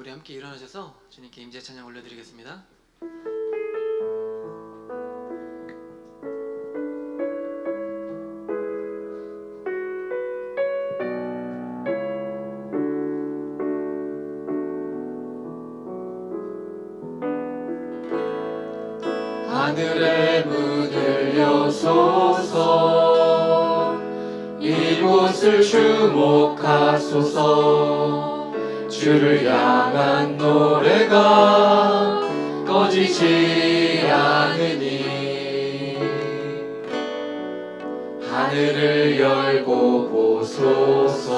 우리 함께 일어나셔서 주님께 임재 찬양 올려드리겠습니다. 하늘의 문을 여소서, 이곳을 주목하소서. 주를 향한 노래가 꺼지지 않으니 하늘을 열고 보소서.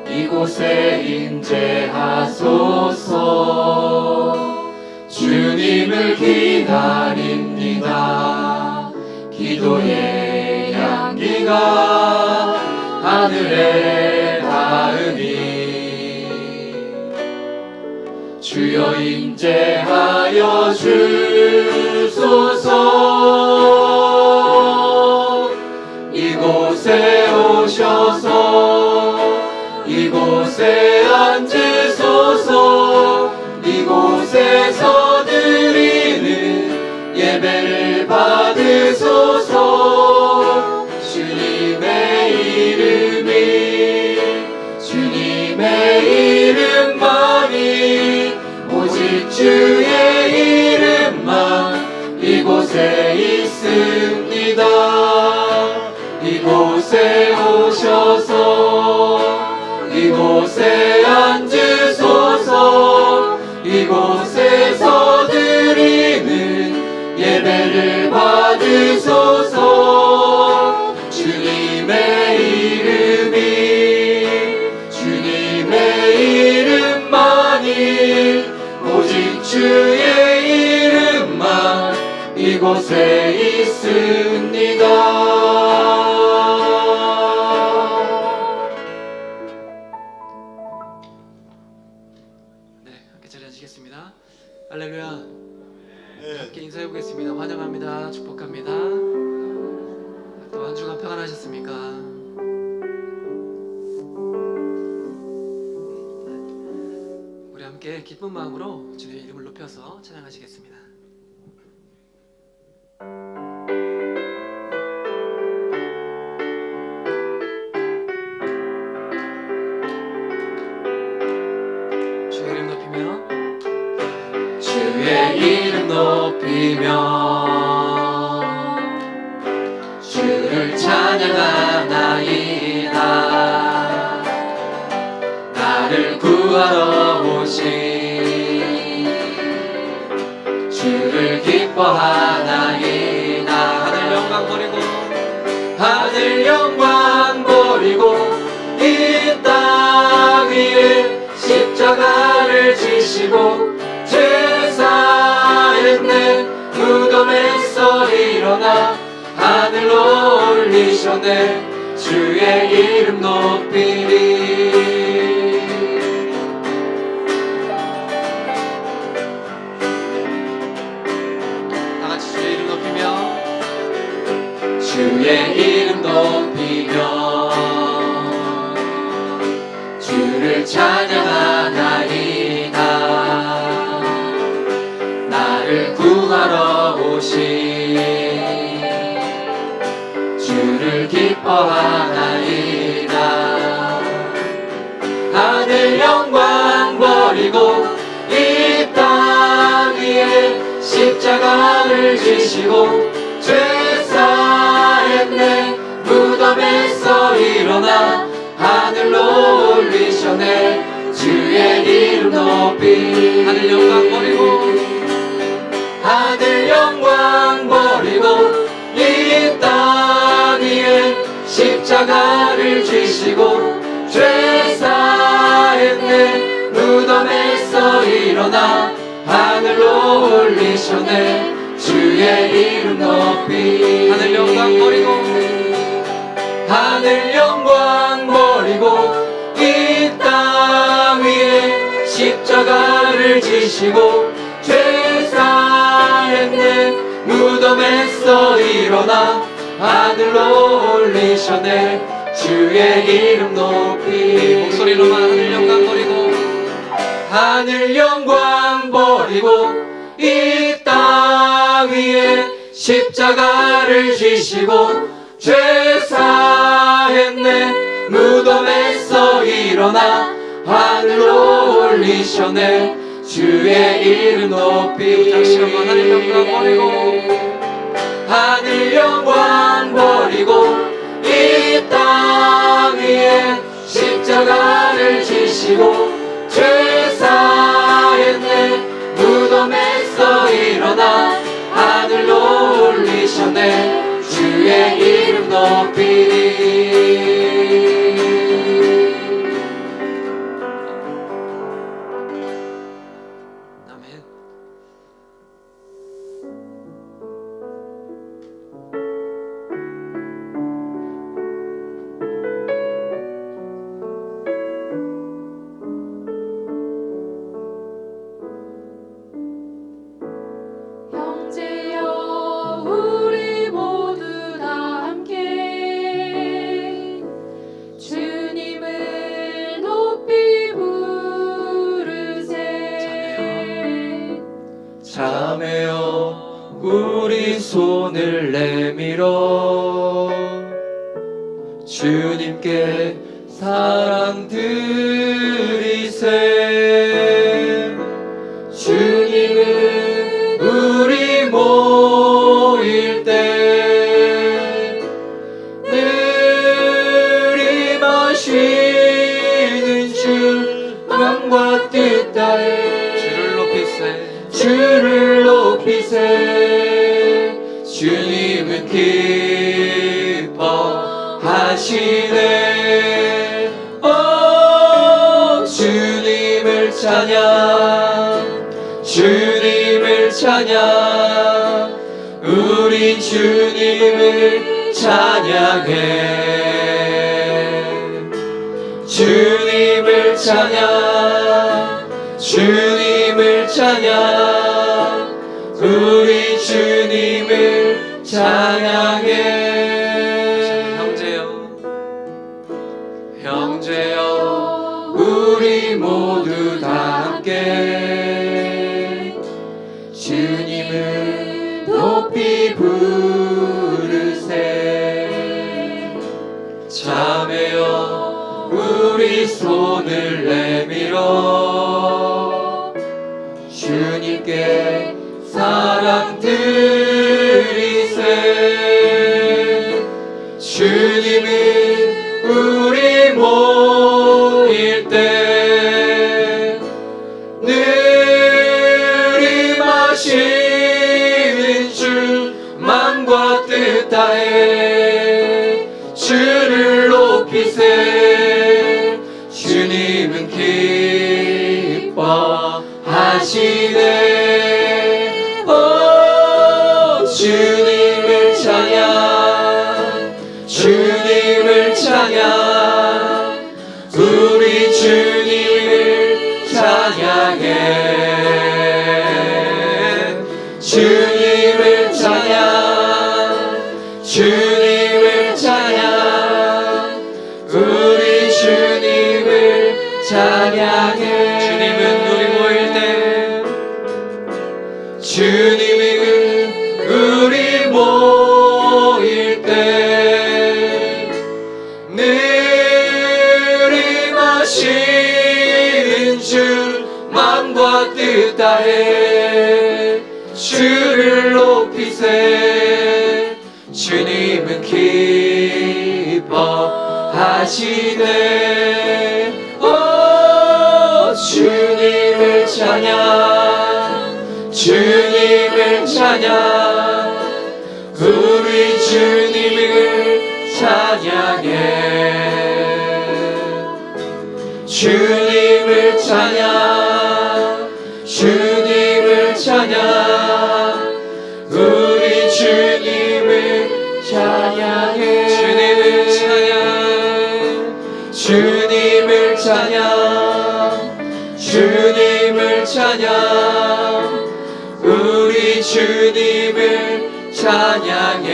이곳에 임재하소서. 주님을 기다립니다. 기도의 향기가 하늘에 닿으니 주여 임재하여 주소서. 이곳에 오셔서 이곳에 앉으소서. 이곳에서 드리는 예배를 받으소서. 주님의 이름만이, 오직 주의 이름만 이곳에 있습니다. 이곳에 오셔서 이곳에 앉으소서. 이곳에서 드리는 예배를 받으소서. 주님의 이름만이, 오직 주의 이름만 이곳에 있습니다. 자리하시겠습니다. 할렐루야. 네. 함께 인사해 보겠습니다. 환영합니다. 축복합니다. 또 한 주간 평안하셨습니까? 우리 함께 기쁜 마음으로 주님의 이름을 높여서 찬양하시겠습니다. 주의 이름 높이며 주를 찬양하나이다. 나를 구하러 오신 주를 기뻐하나이다. 하늘 영광 버리고 이 땅 위에 십자가를 지시고 죄 사했네. 무덤에서 일어나 하늘로 올리셨네. 주의 이름 높이리. 다같이 주의 이름 높이며 주의 이름 높이며 주를 찬양하나이다. 나를 구하러 오신 주를 기뻐하나이다. 하늘 영광 버리고 이 땅 위에 십자가를 지시고 죄 사했네. 무덤에서 일어나 하늘로 올리셨네. 주의 이름 높이. 하늘 영광 버리고 이 땅 위에 십자가를 지시고 죄 사했네. 무덤에서 일어나 하늘로 올리셨네. 주의 이름 높이. 하늘 영광 버리고 이 땅 위에 십자가를 지시고 죄 사했네. 무덤에서 일어나 하늘로 올리셨네. 주의 이름 높이 목소리로만 하늘 영광 버리고 하늘 영광 버리고 이 땅 위에 십자가를 지시고 죄 사했네 무덤에서 일어나 하늘로 올리셨네 주의 이름 높이 다시 한번 하늘 영광 버리고 하늘 영광 버리고 이 땅 위에 십자가를 지시고 죄 사했네 무덤에서 일어나 하늘로 올리셨네 주의 이름 높이 아멘. 형제여 우리 모두 다 함께 주님을 높이 부르세 자매여 우리 손을 내밀어 주님께 사랑 드리세 주님은 우리 모일 때 늘 임하시는 주 마음과 뜻 다해 주를 높이세 주를 높이세 주님은 기뻐하시네 주님을 찬양 주님을 찬양 우리 주님을 찬양해 주님을 찬양 주님을 찬양 우리 주님을 찬양해 형제여 형제여 우리 모두 다 함께 주님을 높이 부르세 자매여 우리 손을 내밀어 주님께 사랑 드리세 주님은 우리 모일 때 늘 임하시는 주 마음과 뜻 다해 주를 높이세 주님은 기뻐하시네 주님을 찬양 주님을 찬양 우리 주님을 찬양해 주님을 찬양 주님을 찬양 우리 주님을 찬양해 주님은 우리 모일 때 주님은 우리 모일 때 늘 임하시는 주 마음과 뜻 다해 주를 높이세 주님은 기뻐하시네 주님을 찬양 주님을 찬양 우리 주님을 찬양해 주님을 찬양 주님을 찬양 우리 주님을 찬양해 주님을 찬양 주님을 찬양 주님을 찬양 우리 주님을 찬양해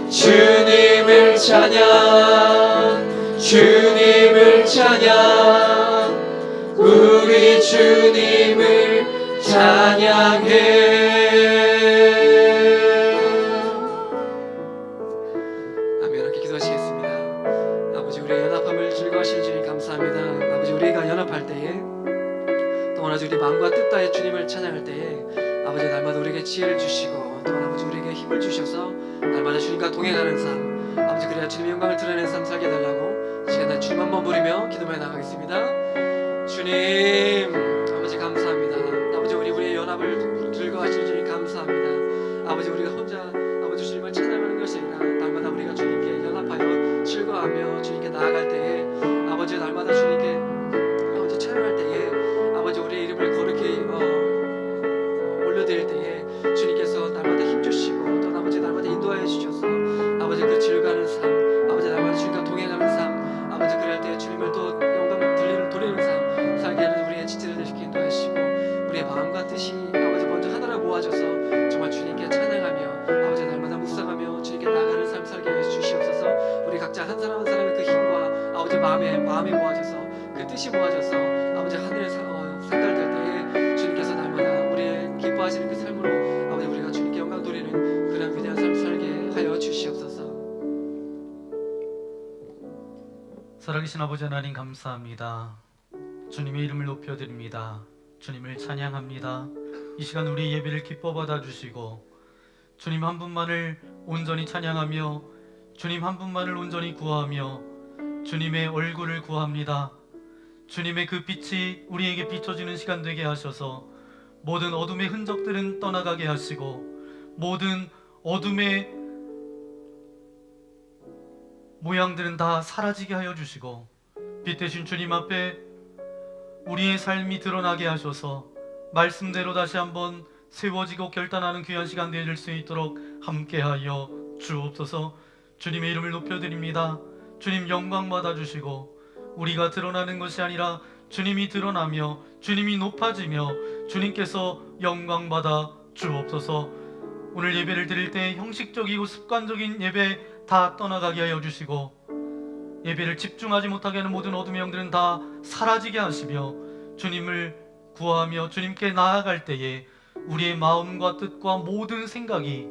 주님 주님을 찬양 우리 주님을 찬양해. 아멘. 함께 기도하시겠습니다. 아버지, 우리의 연합함을 즐거워하시는 주님 감사합니다. 아버지, 우리가 연합할 때에 또한 아버지 우리 마음과 뜻 다해 주님을 찬양할 때에 아버지 날마다 우리에게 지혜를 주시고 또한 아버지 우리에게 힘을 주셔서 날마다 주님과 동행하는 삶 아버지 그래야 주님의 영광을 드러내는 삶 살게 해달라고 시간에 주님 한번 부르며 기도해 나가겠습니다. 주님 아버지 감사합니다. 아버지 우리의 연합을 즐거워하시는 주님 감사합니다. 아버지 우리가 혼자 아버지 주님을 찬양하는 것이 아니라 날마다 우리가 주님께 연합하여 즐거워하며 주님께 나아갈 때에 아버지 날마다 주님께 아버지 찬양할 때에 아버지 우리의 이름을 거룩히 올려드릴 때에 주님께서 날마다 힘주시고 또 아버지 날마다 인도하여 주셔서 아버지 그 즐거워하는 삶 아버지 날마다 주님과 동행하는 삶 아버지 그럴 때에 주님을 또 영광 돌리는 삶 살게 하는 우리의 지체를 되시게 인도하시고 우리의 마음과 뜻이 아버지 먼저 하나로 모아져서 정말 주님께 찬양하며 아버지 날마다 묵상하며 주님께 나아가는 삶 살게 해 주시옵소서. 우리 각자 한 사람 한 사람의 그 힘과 아버지 마음에 모아져서 그 뜻이 모아져서 아버지 하늘에 상달될 때에 주님께서 날마다 우리의 기뻐하시는 그 삶으로 아버지 우리가 주님께 영광 돌리는 그런 위대한 삶 살게 하여 주시옵소서. 살아계신 아버지 하나님 감사합니다. 주님의 이름을 높여드립니다. 주님을 찬양합니다. 이 시간 우리 예배를 기뻐 받아주시고 주님 한 분만을 온전히 찬양하며 주님 한 분만을 온전히 구하며 주님의 얼굴을 구합니다. 주님의 그 빛이 우리에게 비춰지는 시간 되게 하셔서 모든 어둠의 흔적들은 떠나가게 하시고 모든 어둠의 모양들은 다 사라지게 하여 주시고 빛 대신 주님 앞에 우리의 삶이 드러나게 하셔서 말씀대로 다시 한번 세워지고 결단하는 귀한 시간 되어질 수 있도록 함께하여 주옵소서. 주님의 이름을 높여드립니다. 주님 영광 받아주시고 우리가 드러나는 것이 아니라 주님이 드러나며 주님이 높아지며 주님께서 영광 받아 주옵소서. 오늘 예배를 드릴 때 형식적이고 습관적인 예배 다 떠나가게 하여 주시고 예배를 집중하지 못하게 하는 모든 어둠의 영들은 다 사라지게 하시며 주님을 구하며 주님께 나아갈 때에 우리의 마음과 뜻과 모든 생각이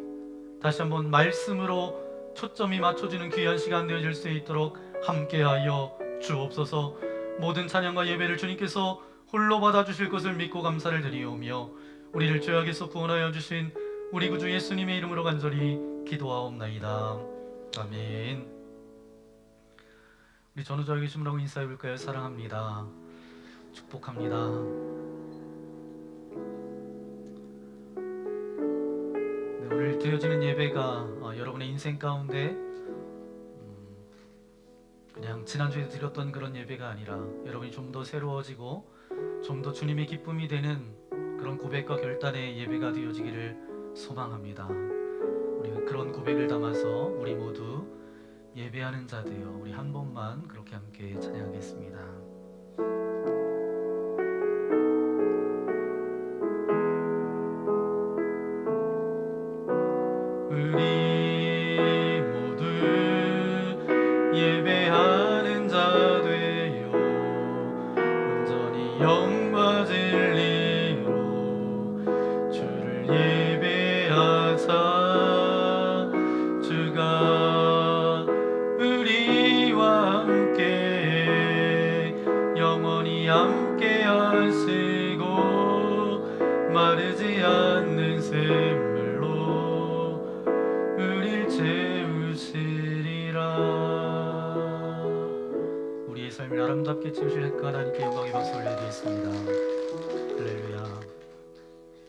다시 한번 말씀으로 초점이 맞춰지는 귀한 시간 되어질 수 있도록 함께하여 주옵소서. 모든 찬양과 예배를 주님께서 홀로 받아주실 것을 믿고 감사를 드리오며 우리를 죄악에서 구원하여 주신 우리 구주 예수님의 이름으로 간절히 기도하옵나이다. 아멘. 우리 전우자에게 계심으로 인사해 볼까요? 사랑합니다. 축복합니다. 네, 오늘 드려지는 예배가 여러분의 인생 가운데 그냥 지난주에 드렸던 그런 예배가 아니라 여러분이 좀 더 새로워지고 좀 더 주님의 기쁨이 되는 그런 고백과 결단의 예배가 되어지기를 소망합니다. 우리 그런 고백을 담아서 우리 모두 예배하는 자 되어 우리 한 번만 그렇게 함께 찬양하겠습니다. 우리 모두 예배하는 자 되어 온전히 영과 진리로 주를 예배하사 주가 우리와 함께 영원히 함께 하시고 마르지 않는 샘물로 우릴 채우시리라. 우리의 삶을 아름답게 채우실 하나님께 영광의 박수 올려드리겠습니다. 할렐루야.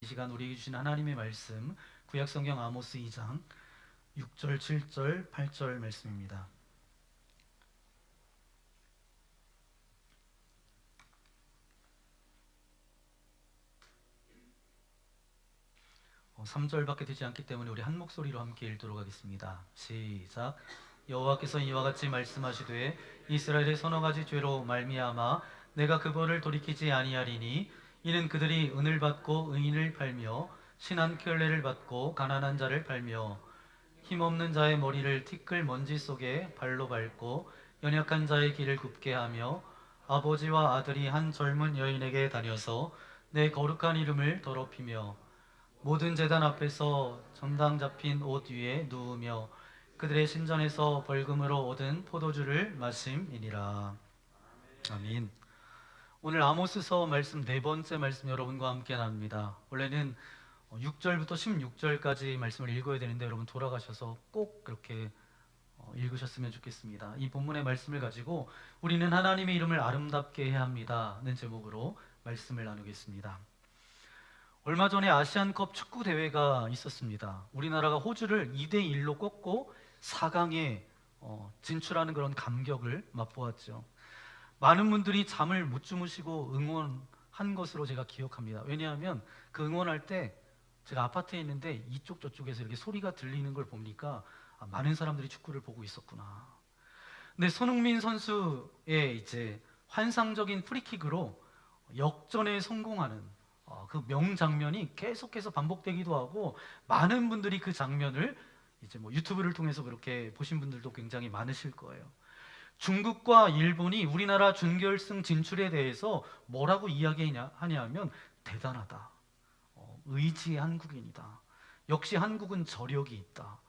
이 시간 우리에게 주신 하나님의 말씀 구약성경 아모스 2장 6절, 7절, 8절 말씀입니다. 3절밖에 되지 않기 때문에 우리 한 목소리로 함께 읽도록 하겠습니다. 시작. 여호와께서 이와 같이 말씀하시되 이스라엘의 서너 가지 죄로 말미암아 내가 그거를 돌이키지 아니하리니 이는 그들이 은을 받고 의인을 팔며 신한 켤레를 받고 가난한 자를 팔며 힘없는 자의 머리를 티끌 먼지 속에 발로 밟고 연약한 자의 길을 굽게 하며 아버지와 아들이 한 젊은 여인에게 다녀서 내 거룩한 이름을 더럽히며 모든 제단 앞에서 정당 잡힌 옷 위에 누우며 그들의 신전에서 벌금으로 얻은 포도주를 마심이니라. 아멘. 오늘 아모스서 말씀 네 번째 말씀 여러분과 함께 나눕니다. 원래는 6절부터 16절까지 말씀을 읽어야 되는데 여러분 돌아가셔서 꼭 그렇게 읽으셨으면 좋겠습니다. 이 본문의 말씀을 가지고 우리는 하나님의 이름을 아름답게 해야 합니다는 제목으로 말씀을 나누겠습니다. 얼마 전에 아시안컵 축구 대회가 있었습니다. 우리나라가 호주를 2대1로 꺾고 4강에 진출하는 그런 감격을 맛보았죠. 많은 분들이 잠을 못 주무시고 응원한 것으로 제가 기억합니다. 왜냐하면 그 응원할 때 제가 아파트에 있는데 이쪽 저쪽에서 이렇게 소리가 들리는 걸 보니까 많은 사람들이 축구를 보고 있었구나. 근데 손흥민 선수의 이제 환상적인 프리킥으로 역전에 성공하는 그 명장면이 계속해서 반복되기도 하고 많은 분들이 그 장면을 이제 뭐 유튜브를 통해서 그렇게 보신 분들도 굉장히 많으실 거예요. 중국과 일본이 우리나라 준결승 진출에 대해서 뭐라고 이야기하냐면 대단하다. 의지의 한국인이다. 역시 한국은 저력이 있다.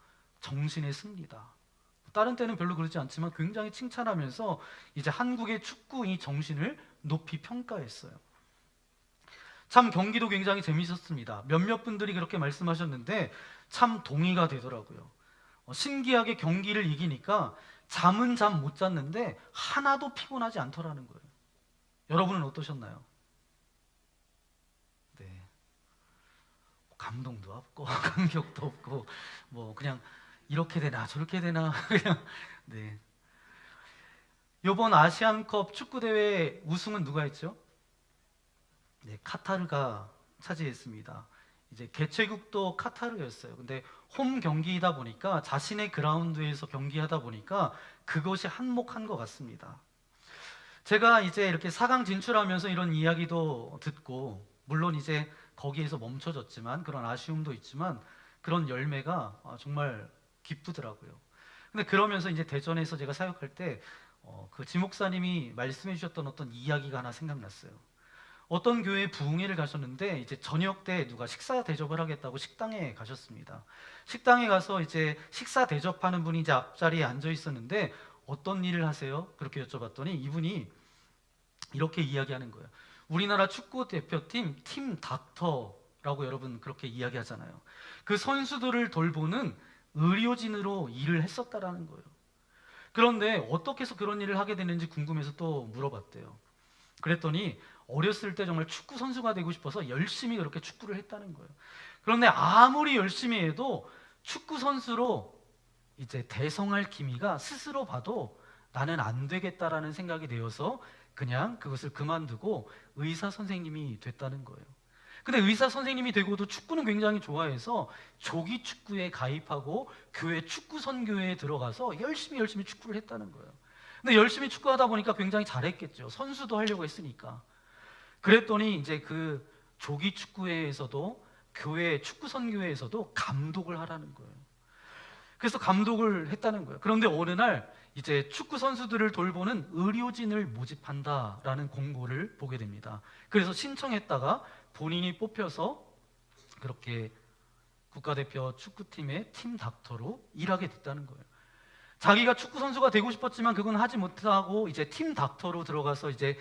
정신의 승리다. 다른 때는 별로 그렇지 않지만 굉장히 칭찬하면서 이제 한국의 축구 이 정신을 높이 평가했어요. 참 경기도 굉장히 재미있었습니다. 몇몇 분들이 그렇게 말씀하셨는데 참 동의가 되더라고요. 신기하게 경기를 이기니까 잠은 잠 못 잤는데 하나도 피곤하지 않더라는 거예요. 여러분은 어떠셨나요? 네. 감동도 없고 감격도 없고 뭐 그냥 이렇게 되나 저렇게 되나 그냥 네. 이번 아시안컵 축구 대회 우승은 누가 했죠? 네, 카타르가 차지했습니다. 이제 개최국도 카타르였어요. 근데 홈 경기이다 보니까 자신의 그라운드에서 경기하다 보니까 그것이 한몫한 것 같습니다. 제가 이제 이렇게 4강 진출하면서 이런 이야기도 듣고 물론 이제 거기에서 멈춰졌지만 그런 아쉬움도 있지만 그런 열매가 정말 기쁘더라고요. 근데 그러면서 이제 대전에서 제가 사역할 때 그 지목사님이 말씀해 주셨던 어떤 이야기가 하나 생각났어요. 어떤 교회에 부흥회를 가셨는데 이제 저녁 때 누가 식사 대접을 하겠다고 식당에 가셨습니다. 식당에 가서 이제 식사 대접하는 분이 이제 앞자리에 앉아 있었는데 어떤 일을 하세요? 그렇게 여쭤봤더니 이분이 이렇게 이야기하는 거예요. 우리나라 축구 대표팀 팀 닥터라고 여러분 그렇게 이야기하잖아요. 그 선수들을 돌보는 의료진으로 일을 했었다라는 거예요. 그런데 어떻게 해서 그런 일을 하게 됐는지 궁금해서 또 물어봤대요. 그랬더니 어렸을 때 정말 축구 선수가 되고 싶어서 열심히 그렇게 축구를 했다는 거예요. 그런데 아무리 열심히 해도 축구 선수로 이제 대성할 기미가 스스로 봐도 나는 안 되겠다라는 생각이 되어서 그냥 그것을 그만두고 의사 선생님이 됐다는 거예요. 근데 의사 선생님이 되고도 축구는 굉장히 좋아해서 조기 축구에 가입하고 교회 축구 선교회에 들어가서 열심히 축구를 했다는 거예요. 근데 열심히 축구하다 보니까 굉장히 잘했겠죠. 선수도 하려고 했으니까. 그랬더니 이제 그 조기 축구회에서도 교회 축구 선교회에서도 감독을 하라는 거예요. 그래서 감독을 했다는 거예요. 그런데 어느 날 이제 축구 선수들을 돌보는 의료진을 모집한다라는 공고를 보게 됩니다. 그래서 신청했다가 본인이 뽑혀서 그렇게 국가대표 축구팀의 팀 닥터로 일하게 됐다는 거예요. 자기가 축구 선수가 되고 싶었지만 그건 하지 못하고 이제 팀 닥터로 들어가서 이제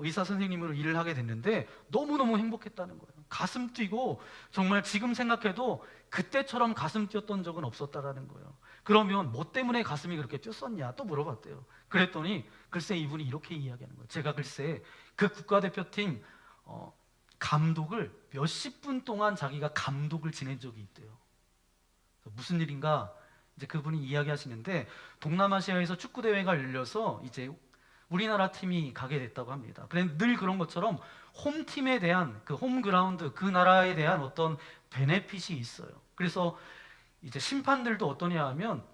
의사 선생님으로 일을 하게 됐는데 너무너무 행복했다는 거예요. 가슴 뛰고 정말 지금 생각해도 그때처럼 가슴 뛰었던 적은 없었다라는 거예요. 그러면 뭐 때문에 가슴이 그렇게 뛰었었냐 또 물어봤대요. 그랬더니 글쎄 이분이 이렇게 이야기하는 거예요. 제가 글쎄 그 국가대표팀 감독을 몇십 분 동안 자기가 감독을 지낸 적이 있대요. 무슨 일인가? 이제 그분이 이야기하시는데 동남아시아에서 축구 대회가 열려서 이제 우리나라 팀이 가게 됐다고 합니다. 그런데 늘 그런 것처럼 홈팀에 대한 그 홈그라운드 그 나라에 대한 어떤 베네핏이 있어요. 그래서 이제 심판들도 어떠냐 하면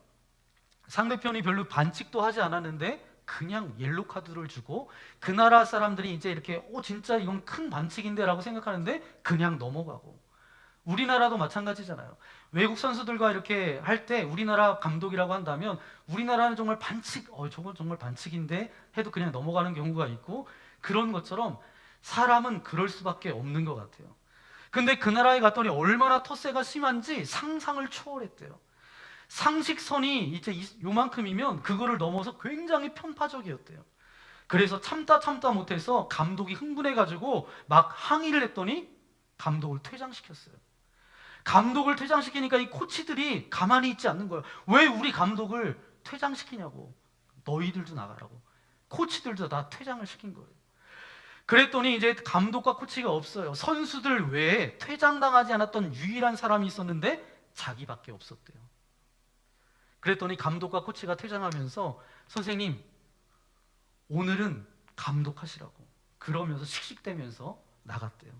상대편이 별로 반칙도 하지 않았는데 그냥 옐로 카드를 주고 그 나라 사람들이 이제 이렇게 진짜 이건 큰 반칙인데 라고 생각하는데 그냥 넘어가고 우리나라도 마찬가지잖아요. 외국 선수들과 이렇게 할 때 우리나라 감독이라고 한다면 우리나라는 정말 반칙, 저건 정말 반칙인데 해도 그냥 넘어가는 경우가 있고, 그런 것처럼 사람은 그럴 수밖에 없는 것 같아요. 근데 그 나라에 갔더니 얼마나 텃세가 심한지 상상을 초월했대요. 상식선이 이제 요만큼이면 그거를 넘어서 굉장히 편파적이었대요. 그래서 참다 못해서 감독이 흥분해가지고 막 항의를 했더니 감독을 퇴장시켰어요. 감독을 퇴장시키니까 이 코치들이 가만히 있지 않는 거예요. 왜 우리 감독을 퇴장시키냐고. 너희들도 나가라고. 코치들도 다 퇴장을 시킨 거예요. 그랬더니 이제 감독과 코치가 없어요. 선수들 외에 퇴장당하지 않았던 유일한 사람이 있었는데 자기밖에 없었대요. 그랬더니 감독과 코치가 퇴장하면서 선생님, 오늘은 감독하시라고 그러면서 씩씩대면서 나갔대요.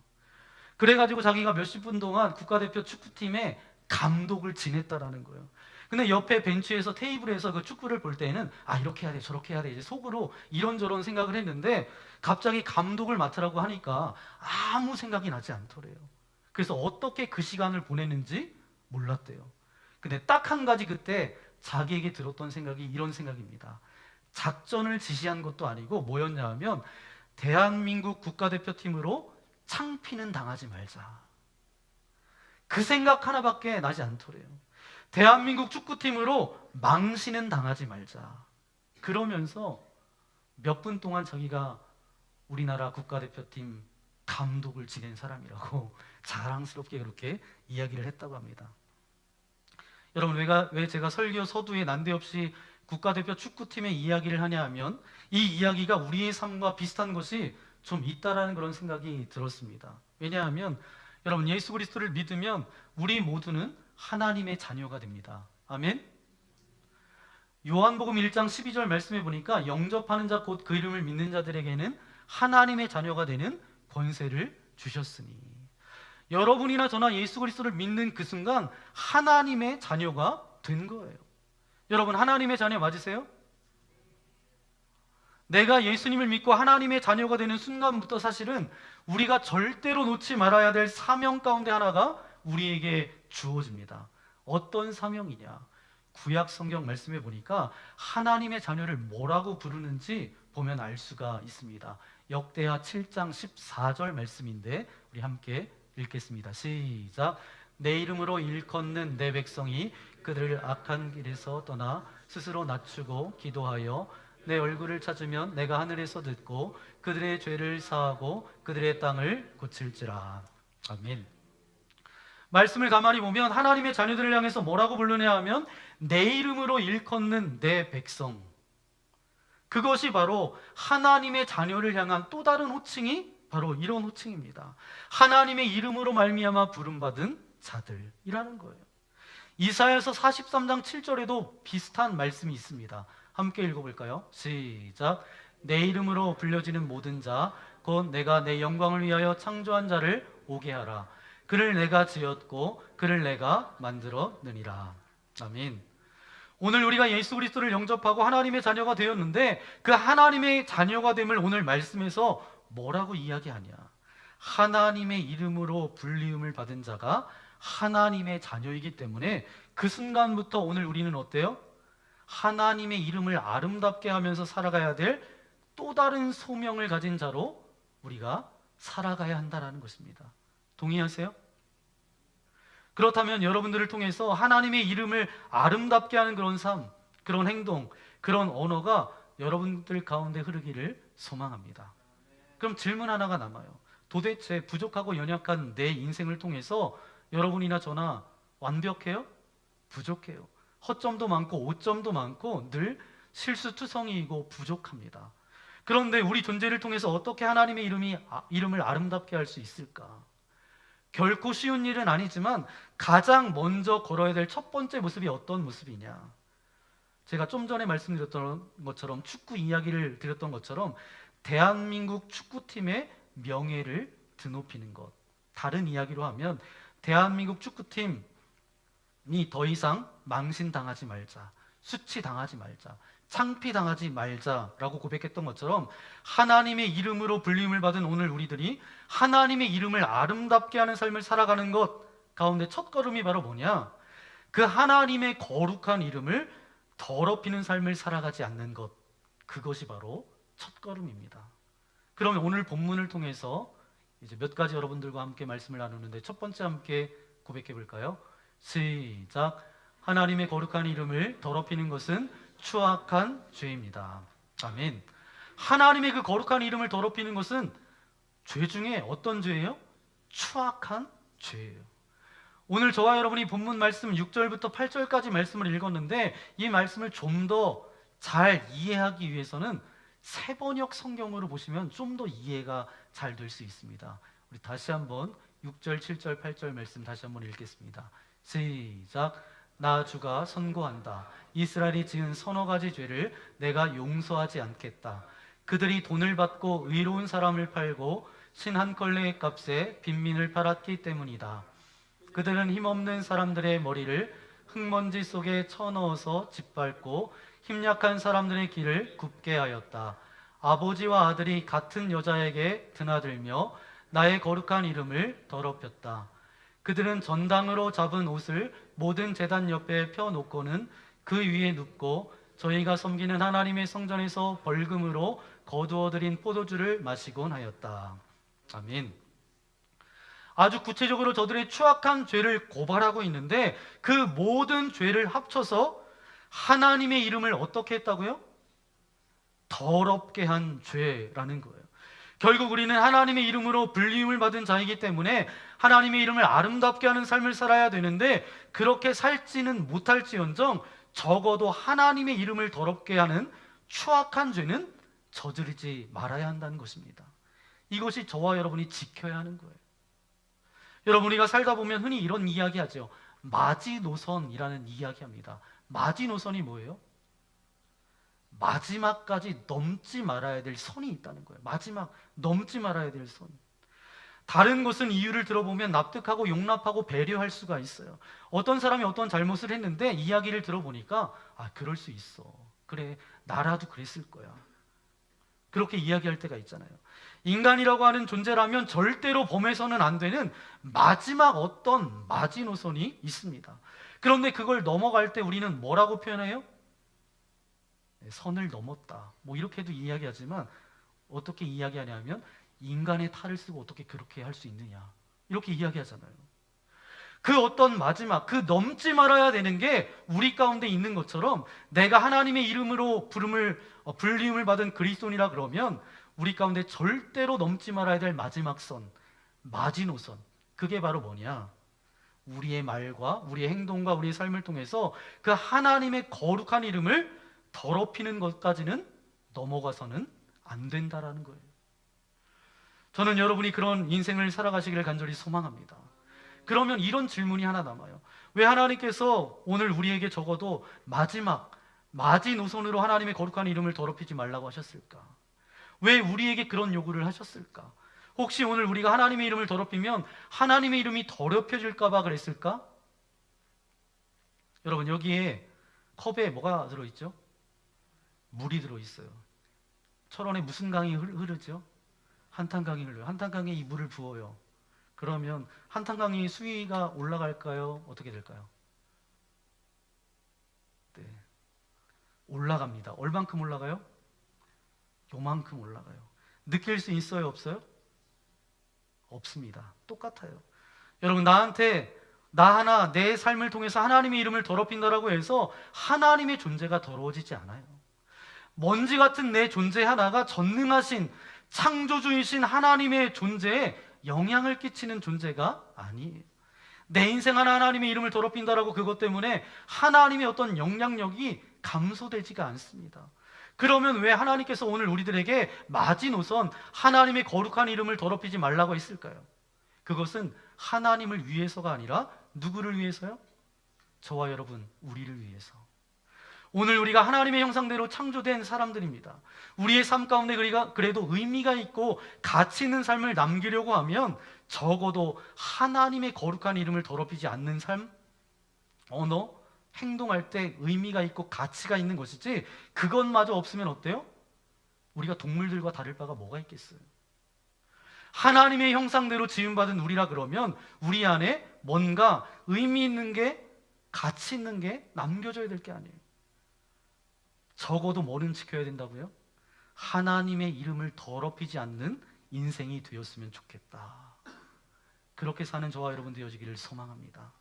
그래가지고 자기가 몇십 분 동안 국가대표 축구팀의 감독을 지냈다라는 거예요. 근데 옆에 벤치에서 테이블에서 그 축구를 볼 때는 이렇게 해야 돼 저렇게 해야 돼 이제 속으로 이런저런 생각을 했는데 갑자기 감독을 맡으라고 하니까 아무 생각이 나지 않더래요. 그래서 어떻게 그 시간을 보냈는지 몰랐대요. 근데 딱 한 가지 그때 자기에게 들었던 생각이 이런 생각입니다. 작전을 지시한 것도 아니고 뭐였냐 하면 대한민국 국가대표팀으로 창피는 당하지 말자. 그 생각 하나밖에 나지 않더래요. 대한민국 축구팀으로 망신은 당하지 말자. 그러면서 몇 분 동안 자기가 우리나라 국가대표팀 감독을 지낸 사람이라고 자랑스럽게 그렇게 이야기를 했다고 합니다. 여러분, 왜 제가 설교 서두에 난데없이 국가대표 축구팀의 이야기를 하냐 하면 이 이야기가 우리의 삶과 비슷한 것이 좀 있다라는 그런 생각이 들었습니다. 왜냐하면 여러분, 예수 그리스도를 믿으면 우리 모두는 하나님의 자녀가 됩니다. 아멘. 요한복음 1장 12절 말씀해 보니까 영접하는 자 곧 그 이름을 믿는 자들에게는 하나님의 자녀가 되는 권세를 주셨으니, 여러분이나 저나 예수 그리스도를 믿는 그 순간 하나님의 자녀가 된 거예요. 여러분, 하나님의 자녀 맞으세요? 내가 예수님을 믿고 하나님의 자녀가 되는 순간부터 사실은 우리가 절대로 놓지 말아야 될 사명 가운데 하나가 우리에게 주어집니다. 어떤 사명이냐? 구약 성경 말씀해 보니까 하나님의 자녀를 뭐라고 부르는지 보면 알 수가 있습니다. 역대하 7장 14절 말씀인데 우리 함께 읽겠습니다. 시작. 내 이름으로 일컫는 내 백성이 그들을 악한 길에서 떠나 스스로 낮추고 기도하여 내 얼굴을 찾으면 내가 하늘에서 듣고 그들의 죄를 사하고 그들의 땅을 고칠지라. 아멘. 말씀을 가만히 보면 하나님의 자녀들을 향해서 뭐라고 부르냐 하면 내 이름으로 일컫는 내 백성. 그것이 바로 하나님의 자녀를 향한 또 다른 호칭이 바로 이런 호칭입니다. 하나님의 이름으로 말미암아 부름받은 자들이라는 거예요. 이사야서 43장 7절에도 비슷한 말씀이 있습니다. 함께 읽어볼까요? 시작. 내 이름으로 불려지는 모든 자 곧 내가 내 영광을 위하여 창조한 자를 오게 하라. 그를 내가 지었고 그를 내가 만들었느니라. 아멘. 오늘 우리가 예수 그리스도를 영접하고 하나님의 자녀가 되었는데 그 하나님의 자녀가 됨을 오늘 말씀에서 뭐라고 이야기하냐? 하나님의 이름으로 불리움을 받은 자가 하나님의 자녀이기 때문에 그 순간부터 오늘 우리는 어때요? 하나님의 이름을 아름답게 하면서 살아가야 될 또 다른 소명을 가진 자로 우리가 살아가야 한다는 것입니다. 동의하세요? 그렇다면 여러분들을 통해서 하나님의 이름을 아름답게 하는 그런 삶, 그런 행동, 그런 언어가 여러분들 가운데 흐르기를 소망합니다. 그럼 질문 하나가 남아요. 도대체 부족하고 연약한 내 인생을 통해서 여러분이나 저나 완벽해요? 부족해요. 허점도 많고 오점도 많고 늘 실수투성이이고 부족합니다. 그런데 우리 존재를 통해서 어떻게 하나님의 이름을 아름답게 할 수 있을까? 결코 쉬운 일은 아니지만 가장 먼저 걸어야 될 첫 번째 모습이 어떤 모습이냐? 제가 좀 전에 말씀드렸던 것처럼 축구 이야기를 드렸던 것처럼 대한민국 축구팀의 명예를 드높이는 것. 다른 이야기로 하면 대한민국 축구팀이 더 이상 망신당하지 말자, 수치당하지 말자, 창피당하지 말자라고 고백했던 것처럼 하나님의 이름으로 불림을 받은 오늘 우리들이 하나님의 이름을 아름답게 하는 삶을 살아가는 것, 가운데 첫 걸음이 바로 뭐냐? 그 하나님의 거룩한 이름을 더럽히는 삶을 살아가지 않는 것, 그것이 바로 첫 걸음입니다. 그러면 오늘 본문을 통해서 이제 몇 가지 여러분들과 함께 말씀을 나누는데, 첫 번째 함께 고백해 볼까요? 시작. 하나님의 거룩한 이름을 더럽히는 것은 추악한 죄입니다. 아멘. 하나님의 그 거룩한 이름을 더럽히는 것은 죄 중에 어떤 죄예요? 추악한 죄예요. 오늘 저와 여러분이 본문 말씀 6절부터 8절까지 말씀을 읽었는데, 이 말씀을 좀 더 잘 이해하기 위해서는 세번역 성경으로 보시면 좀 더 이해가 잘 될 수 있습니다. 우리 다시 한번 6절, 7절, 8절 말씀 다시 한번 읽겠습니다. 시작. 나 주가 선고한다. 이스라엘이 지은 서너 가지 죄를 내가 용서하지 않겠다. 그들이 돈을 받고 의로운 사람을 팔고 신 한 걸레의 값에 빈민을 팔았기 때문이다. 그들은 힘없는 사람들의 머리를 흙먼지 속에 쳐넣어서 짓밟고 힘약한 사람들의 길을 굽게 하였다. 아버지와 아들이 같은 여자에게 드나들며 나의 거룩한 이름을 더럽혔다. 그들은 전당으로 잡은 옷을 모든 제단 옆에 펴놓고는 그 위에 눕고 저희가 섬기는 하나님의 성전에서 벌금으로 거두어들인 포도주를 마시곤 하였다. 아멘. 아주 구체적으로 저들의 추악한 죄를 고발하고 있는데, 그 모든 죄를 합쳐서 하나님의 이름을 어떻게 했다고요? 더럽게 한 죄라는 거예요. 결국 우리는 하나님의 이름으로 불리움을 받은 자이기 때문에 하나님의 이름을 아름답게 하는 삶을 살아야 되는데, 그렇게 살지는 못할지언정 적어도 하나님의 이름을 더럽게 하는 추악한 죄는 저지르지 말아야 한다는 것입니다. 이것이 저와 여러분이 지켜야 하는 거예요. 여러분, 우리가 살다 보면 흔히 이런 이야기하죠. 마지노선이라는 이야기합니다. 마지노선이 뭐예요? 마지막까지 넘지 말아야 될 선이 있다는 거예요. 마지막 넘지 말아야 될 선. 다른 것은 이유를 들어보면 납득하고 용납하고 배려할 수가 있어요. 어떤 사람이 어떤 잘못을 했는데 이야기를 들어보니까 그럴 수 있어. 그래, 나라도 그랬을 거야. 그렇게 이야기할 때가 있잖아요. 인간이라고 하는 존재라면 절대로 범해서는 안 되는 마지막 어떤 마지노선이 있습니다. 그런데 그걸 넘어갈 때 우리는 뭐라고 표현해요? 선을 넘었다. 뭐 이렇게도 이야기하지만, 어떻게 이야기하냐면 인간의 탈을 쓰고 어떻게 그렇게 할 수 있느냐, 이렇게 이야기하잖아요. 그 어떤 마지막, 그 넘지 말아야 되는 게 우리 가운데 있는 것처럼, 내가 하나님의 이름으로 불리움을 받은 그리스도인이라 그러면 우리 가운데 절대로 넘지 말아야 될 마지막 선, 마지노선, 그게 바로 뭐냐? 우리의 말과 우리의 행동과 우리의 삶을 통해서 그 하나님의 거룩한 이름을 더럽히는 것까지는 넘어가서는 안 된다라는 거예요. 저는 여러분이 그런 인생을 살아가시기를 간절히 소망합니다. 그러면 이런 질문이 하나 남아요. 왜 하나님께서 오늘 우리에게 적어도 마지막 마지노선으로 하나님의 거룩한 이름을 더럽히지 말라고 하셨을까? 왜 우리에게 그런 요구를 하셨을까? 혹시 오늘 우리가 하나님의 이름을 더럽히면 하나님의 이름이 더럽혀질까 봐 그랬을까? 여러분, 여기에 컵에 뭐가 들어있죠? 물이 들어있어요. 철원에 무슨 강이 흐르죠? 한탄강이 흘러요. 한탄강에 이 물을 부어요. 그러면 한탄강의 수위가 올라갈까요? 어떻게 될까요? 네, 올라갑니다. 얼만큼 올라가요? 요만큼 올라가요. 느낄 수 있어요? 없어요? 없습니다. 똑같아요. 여러분, 나한테 나 하나 내 삶을 통해서 하나님의 이름을 더럽힌다라고 해서 하나님의 존재가 더러워지지 않아요. 먼지 같은 내 존재 하나가 전능하신 창조주이신 하나님의 존재에 영향을 끼치는 존재가 아니에요. 내 인생 하나 하나님의 이름을 더럽힌다라고 그것 때문에 하나님의 어떤 영향력이 감소되지가 않습니다. 그러면 왜 하나님께서 오늘 우리들에게 마지노선, 하나님의 거룩한 이름을 더럽히지 말라고 했을까요? 그것은 하나님을 위해서가 아니라 누구를 위해서요? 저와 여러분, 우리를 위해서. 오늘 우리가 하나님의 형상대로 창조된 사람들입니다. 우리의 삶 가운데 우리가 그래도 의미가 있고 가치 있는 삶을 남기려고 하면 적어도 하나님의 거룩한 이름을 더럽히지 않는 삶, 언어, 행동할 때 의미가 있고 가치가 있는 것이지, 그것마저 없으면 어때요? 우리가 동물들과 다를 바가 뭐가 있겠어요? 하나님의 형상대로 지음받은 우리라 그러면 우리 안에 뭔가 의미 있는 게, 가치 있는 게 남겨져야 될 게 아니에요. 적어도 뭐는 지켜야 된다고요? 하나님의 이름을 더럽히지 않는 인생이 되었으면 좋겠다. 그렇게 사는 저와 여러분 되어지기를 소망합니다.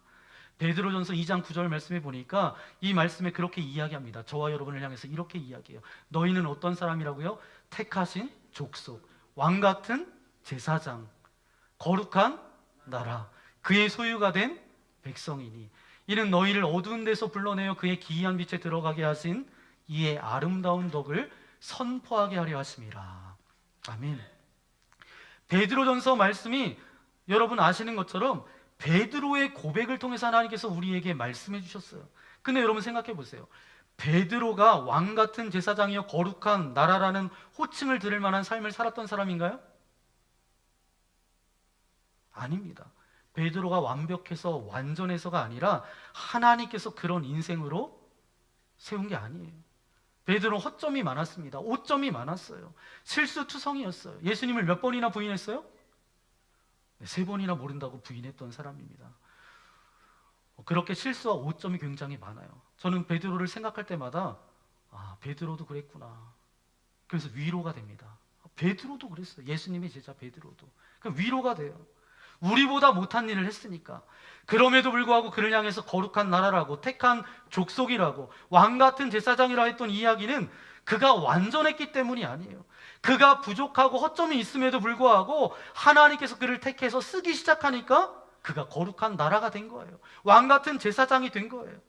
베드로전서 2장 9절 말씀에 보니까 이 말씀에 그렇게 이야기합니다. 저와 여러분을 향해서 이렇게 이야기해요. 너희는 어떤 사람이라고요? 택하신 족속, 왕같은 제사장, 거룩한 나라, 그의 소유가 된 백성이니 이는 너희를 어두운 데서 불러내어 그의 기이한 빛에 들어가게 하신 이의 아름다운 덕을 선포하게 하려 하심이라. 아멘. 베드로전서 말씀이 여러분 아시는 것처럼 베드로의 고백을 통해서 하나님께서 우리에게 말씀해 주셨어요. 근데 여러분 생각해 보세요. 베드로가 왕 같은 제사장이여 거룩한 나라라는 호칭을 들을 만한 삶을 살았던 사람인가요? 아닙니다. 베드로가 완벽해서 완전해서가 아니라 하나님께서 그런 인생으로 세운 게 아니에요. 베드로는 허점이 많았습니다. 오점이 많았어요. 실수투성이었어요. 예수님을 몇 번이나 부인했어요? 3번이나 모른다고 부인했던 사람입니다. 그렇게 실수와 오점이 굉장히 많아요. 저는 베드로를 생각할 때마다 베드로도 그랬구나. 그래서 위로가 됩니다. 베드로도 그랬어요. 예수님의 제자 베드로도. 그럼 위로가 돼요. 우리보다 못한 일을 했으니까. 그럼에도 불구하고 그를 향해서 거룩한 나라라고, 택한 족속이라고, 왕같은 제사장이라 했던 이야기는 그가 완전했기 때문이 아니에요. 그가 부족하고 허점이 있음에도 불구하고 하나님께서 그를 택해서 쓰기 시작하니까 그가 거룩한 나라가 된 거예요. 왕같은 제사장이 된 거예요.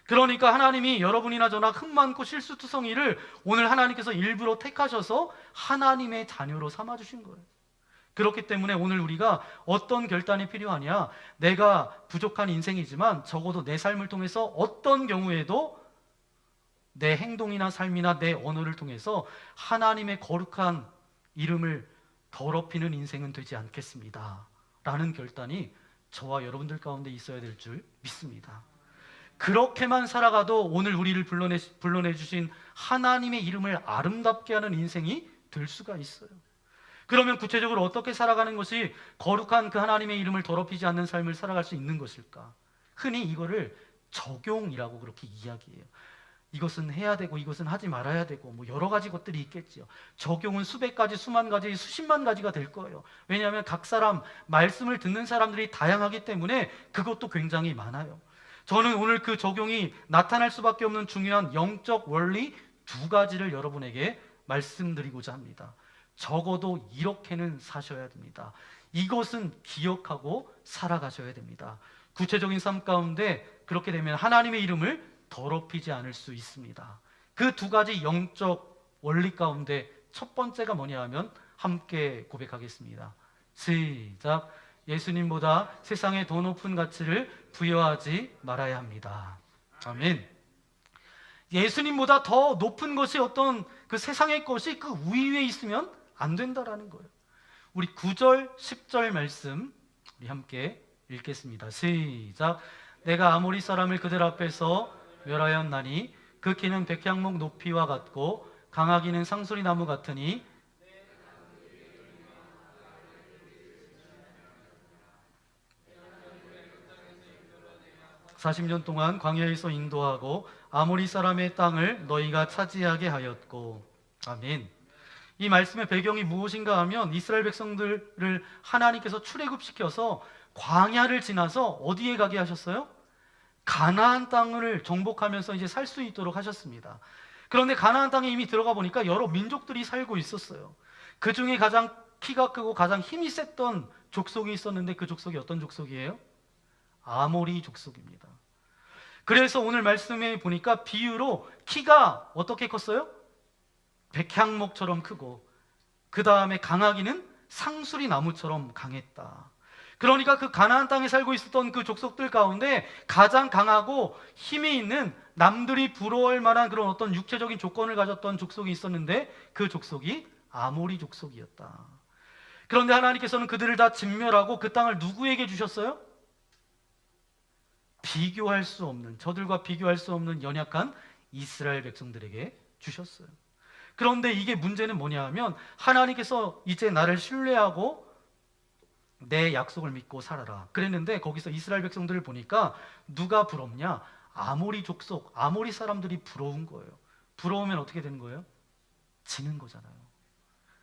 그러니까 하나님이 여러분이나 저나 흠 많고 실수투성이를 오늘 하나님께서 일부러 택하셔서 하나님의 자녀로 삼아주신 거예요. 그렇기 때문에 오늘 우리가 어떤 결단이 필요하냐, 내가 부족한 인생이지만 적어도 내 삶을 통해서 어떤 경우에도 내 행동이나 삶이나 내 언어를 통해서 하나님의 거룩한 이름을 더럽히는 인생은 되지 않겠습니다 라는 결단이 저와 여러분들 가운데 있어야 될 줄 믿습니다. 그렇게만 살아가도 오늘 우리를 불러내 주신 하나님의 이름을 아름답게 하는 인생이 될 수가 있어요. 그러면 구체적으로 어떻게 살아가는 것이 거룩한 그 하나님의 이름을 더럽히지 않는 삶을 살아갈 수 있는 것일까? 흔히 이거를 적용이라고 그렇게 이야기해요. 이것은 해야 되고 이것은 하지 말아야 되고 뭐 여러 가지 것들이 있겠지요. 적용은 수백 가지, 수만 가지, 수십만 가지가 될 거예요. 왜냐하면 각 사람, 말씀을 듣는 사람들이 다양하기 때문에 그것도 굉장히 많아요. 저는 오늘 그 적용이 나타날 수밖에 없는 중요한 영적 원리 2가지를 여러분에게 말씀드리고자 합니다. 적어도 이렇게는 사셔야 됩니다. 이것은 기억하고 살아가셔야 됩니다. 구체적인 삶 가운데 그렇게 되면 하나님의 이름을 더럽히지 않을 수 있습니다. 그 2가지 영적 원리 가운데 첫 번째가 뭐냐 하면 함께 고백하겠습니다. 시작. 예수님보다 세상에 더 높은 가치를 부여하지 말아야 합니다. 아멘. 예수님보다 더 높은 것이 어떤 그 세상의 것이 그 우위에 있으면 안 된다라는 거예요. 우리 9절, 10절 말씀 우리 함께 읽겠습니다. 시작. 내가 아모리 사람을 그들 앞에서 멸하였나니 그 키는 백향목 높이와 같고 강하기는 상수리 나무 같으니 40년 동안 광야에서 인도하고 아모리 사람의 땅을 너희가 차지하게 하였고. 아멘. 이 말씀의 배경이 무엇인가 하면 이스라엘 백성들을 하나님께서 출애굽시켜서 광야를 지나서 어디에 가게 하셨어요? 가나안 땅을 정복하면서 이제 살 수 있도록 하셨습니다. 그런데 가나안 땅에 이미 들어가 보니까 여러 민족들이 살고 있었어요. 그 중에 가장 키가 크고 가장 힘이 셌던 족속이 있었는데 그 족속이 어떤 족속이에요? 아모리 족속입니다. 그래서 오늘 말씀에 보니까 비유로 키가 어떻게 컸어요? 백향목처럼 크고 그 다음에 강하기는 상수리 나무처럼 강했다. 그러니까 그 가나안 땅에 살고 있었던 그 족속들 가운데 가장 강하고 힘이 있는 남들이 부러워할 만한 그런 어떤 육체적인 조건을 가졌던 족속이 있었는데 그 족속이 아모리 족속이었다. 그런데 하나님께서는 그들을 다 진멸하고 그 땅을 누구에게 주셨어요? 비교할 수 없는, 저들과 비교할 수 없는 연약한 이스라엘 백성들에게 주셨어요. 그런데 이게 문제는 뭐냐 하면 하나님께서 이제 나를 신뢰하고 내 약속을 믿고 살아라 그랬는데, 거기서 이스라엘 백성들을 보니까 누가 부럽냐? 아모리 족속, 아모리 사람들이 부러운 거예요. 부러우면 어떻게 되는 거예요? 지는 거잖아요.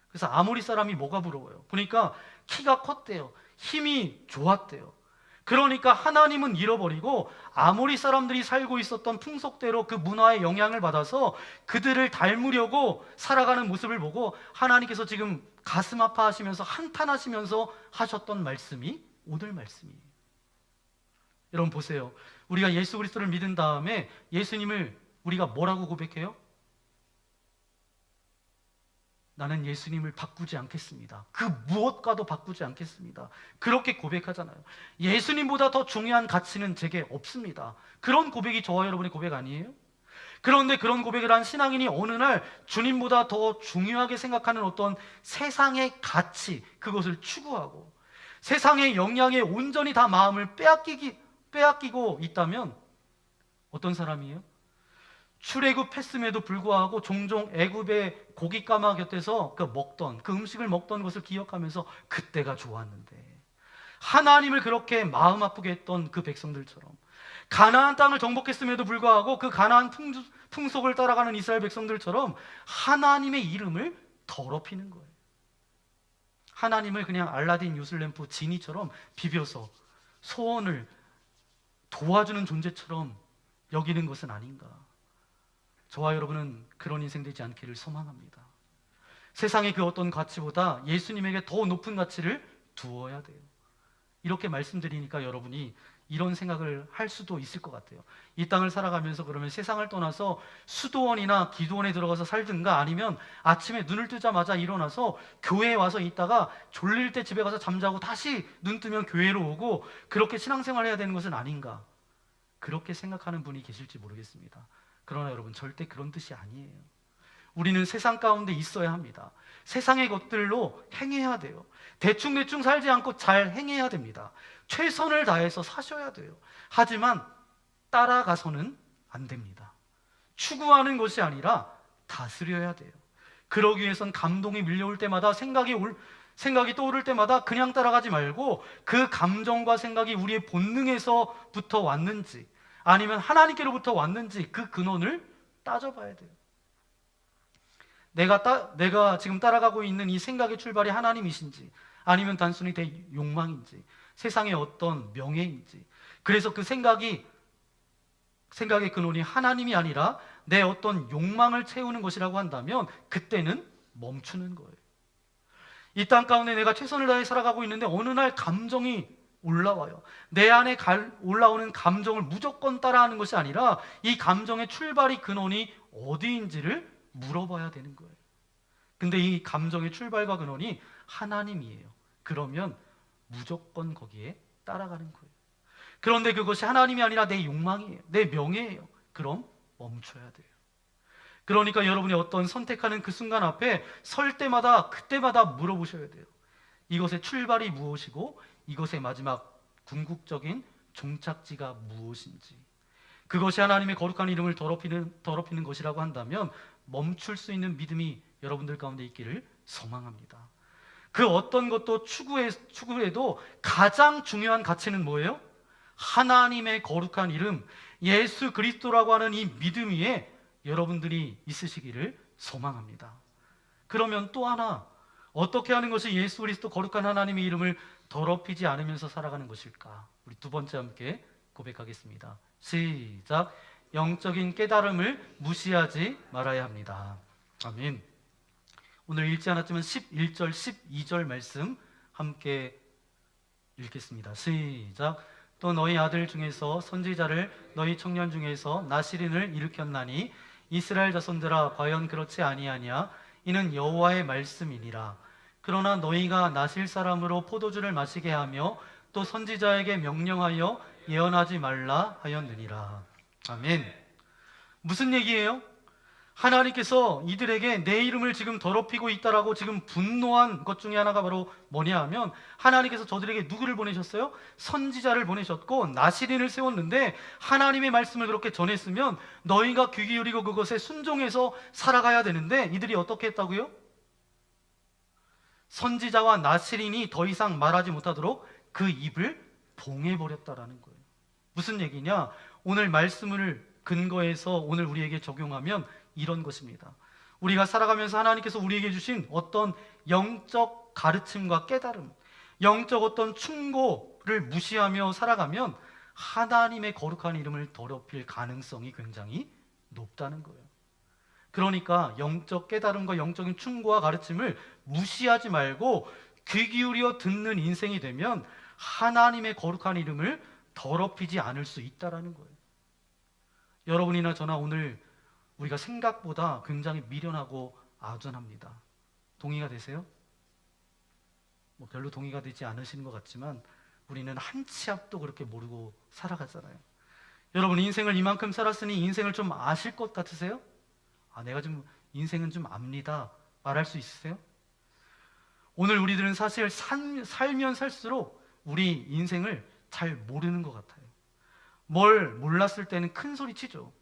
그래서 아모리 사람이 뭐가 부러워요? 보니까 키가 컸대요. 힘이 좋았대요. 그러니까 하나님은 잃어버리고 아모리 사람들이 살고 있었던 풍속대로 그 문화의 영향을 받아서 그들을 닮으려고 살아가는 모습을 보고 하나님께서 지금 가슴 아파하시면서 한탄하시면서 하셨던 말씀이 오늘 말씀이에요. 여러분 보세요. 우리가 예수 그리스도를 믿은 다음에 예수님을 우리가 뭐라고 고백해요? 나는 예수님을 바꾸지 않겠습니다. 그 무엇과도 바꾸지 않겠습니다. 그렇게 고백하잖아요. 예수님보다 더 중요한 가치는 제게 없습니다. 그런 고백이 저와 여러분의 고백 아니에요? 그런데 그런 고백을 한 신앙인이 어느 날 주님보다 더 중요하게 생각하는 어떤 세상의 가치, 그것을 추구하고 세상의 영향에 온전히 다 마음을 빼앗기고 있다면 어떤 사람이에요? 출애굽했음에도 불구하고 종종 애굽의 고기 까마 곁에서 그 음식을 먹던 것을 기억하면서 그때가 좋았는데, 하나님을 그렇게 마음 아프게 했던 그 백성들처럼 가나안 땅을 정복했음에도 불구하고 그 가나안 풍속을 따라가는 이스라엘 백성들처럼 하나님의 이름을 더럽히는 거예요. 하나님을 그냥 알라딘 요술램프 지니처럼 비벼서 소원을 도와주는 존재처럼 여기는 것은 아닌가. 저와 여러분은 그런 인생 되지 않기를 소망합니다. 세상의 그 어떤 가치보다 예수님에게 더 높은 가치를 두어야 돼요. 이렇게 말씀드리니까 여러분이 이런 생각을 할 수도 있을 것 같아요. 이 땅을 살아가면서 그러면 세상을 떠나서 수도원이나 기도원에 들어가서 살든가, 아니면 아침에 눈을 뜨자마자 일어나서 교회에 와서 있다가 졸릴 때 집에 가서 잠자고 다시 눈 뜨면 교회로 오고 그렇게 신앙생활을 해야 되는 것은 아닌가, 그렇게 생각하는 분이 계실지 모르겠습니다. 그러나 여러분, 절대 그런 뜻이 아니에요. 우리는 세상 가운데 있어야 합니다. 세상의 것들로 행해야 돼요. 대충 살지 않고 잘 행해야 됩니다. 최선을 다해서 사셔야 돼요. 하지만 따라가서는 안 됩니다. 추구하는 것이 아니라 다스려야 돼요. 그러기 위해선 감동이 밀려올 때마다, 생각이 떠오를 때마다 그냥 따라가지 말고 그 감정과 생각이 우리의 본능에서부터 왔는지 아니면 하나님께로부터 왔는지 그 근원을 따져봐야 돼요. 내가 지금 따라가고 있는 이 생각의 출발이 하나님이신지, 아니면 단순히 내 욕망인지, 세상의 어떤 명예인지, 그래서 그 생각의 근원이 하나님이 아니라 내 어떤 욕망을 채우는 것이라고 한다면 그때는 멈추는 거예요. 이 땅 가운데 내가 최선을 다해 살아가고 있는데 어느 날 감정이 올라와요. 내 안에 올라오는 감정을 무조건 따라하는 것이 아니라 이 감정의 출발이 근원이 어디인지를 물어봐야 되는 거예요. 근데 이 감정의 출발과 근원이 하나님이에요. 그러면 무조건 거기에 따라가는 거예요. 그런데 그것이 하나님이 아니라 내 욕망이에요. 내 명예예요. 그럼 멈춰야 돼요. 그러니까 여러분이 어떤 선택하는 그 순간 앞에 설 때마다 그때마다 물어보셔야 돼요. 이것의 출발이 무엇이고 이것의 마지막 궁극적인 종착지가 무엇인지. 그것이 하나님의 거룩한 이름을 더럽히는 것이라고 한다면 멈출 수 있는 믿음이 여러분들 가운데 있기를 소망합니다. 그 어떤 것도 추구해도 가장 중요한 가치는 뭐예요? 하나님의 거룩한 이름, 예수 그리스도라고 하는 이 믿음 위에 여러분들이 있으시기를 소망합니다. 그러면 또 하나, 어떻게 하는 것이 예수 그리스도 거룩한 하나님의 이름을 더럽히지 않으면서 살아가는 것일까? 우리 두 번째 함께 고백하겠습니다. 시작. 영적인 깨달음을 무시하지 말아야 합니다. 아멘. 오늘 읽지 않았지만 11절, 12절 말씀 함께 읽겠습니다. 시작. 또 너희 아들 중에서 선지자를 너희 청년 중에서 나시린을 일으켰나니 이스라엘 자손들아, 과연 그렇지 아니하냐? 이는 여호와의 말씀이니라. 그러나 너희가 나실 사람으로 포도주를 마시게 하며 또 선지자에게 명령하여 예언하지 말라 하였느니라. 아멘. 무슨 얘기예요? 하나님께서 이들에게 내 이름을 지금 더럽히고 있다라고 지금 분노한 것 중에 하나가 바로 뭐냐 하면, 하나님께서 저들에게 누구를 보내셨어요? 선지자를 보내셨고 나시린을 세웠는데, 하나님의 말씀을 그렇게 전했으면 너희가 귀 기울이고 그것에 순종해서 살아가야 되는데 이들이 어떻게 했다고요? 선지자와 나시린이 더 이상 말하지 못하도록 그 입을 봉해버렸다라는 거예요. 무슨 얘기냐? 오늘 말씀을 근거해서 오늘 우리에게 적용하면 이런 것입니다. 우리가 살아가면서 하나님께서 우리에게 주신 어떤 영적 가르침과 깨달음, 영적 어떤 충고를 무시하며 살아가면 하나님의 거룩한 이름을 더럽힐 가능성이 굉장히 높다는 거예요. 그러니까 영적 깨달음과 영적인 충고와 가르침을 무시하지 말고 귀 기울여 듣는 인생이 되면 하나님의 거룩한 이름을 더럽히지 않을 수 있다라는 거예요. 여러분이나 저나 오늘 우리가 생각보다 굉장히 미련하고 아둔합니다. 동의가 되세요? 뭐 별로 동의가 되지 않으시는 것 같지만 우리는 한 치 앞도 그렇게 모르고 살아가잖아요. 여러분, 인생을 이만큼 살았으니 인생을 좀 아실 것 같으세요? 내가 좀 인생은 좀 압니다 말할 수 있으세요? 오늘 우리들은 사실 살면 살수록 우리 인생을 잘 모르는 것 같아요. 뭘 몰랐을 때는 큰 소리 치죠.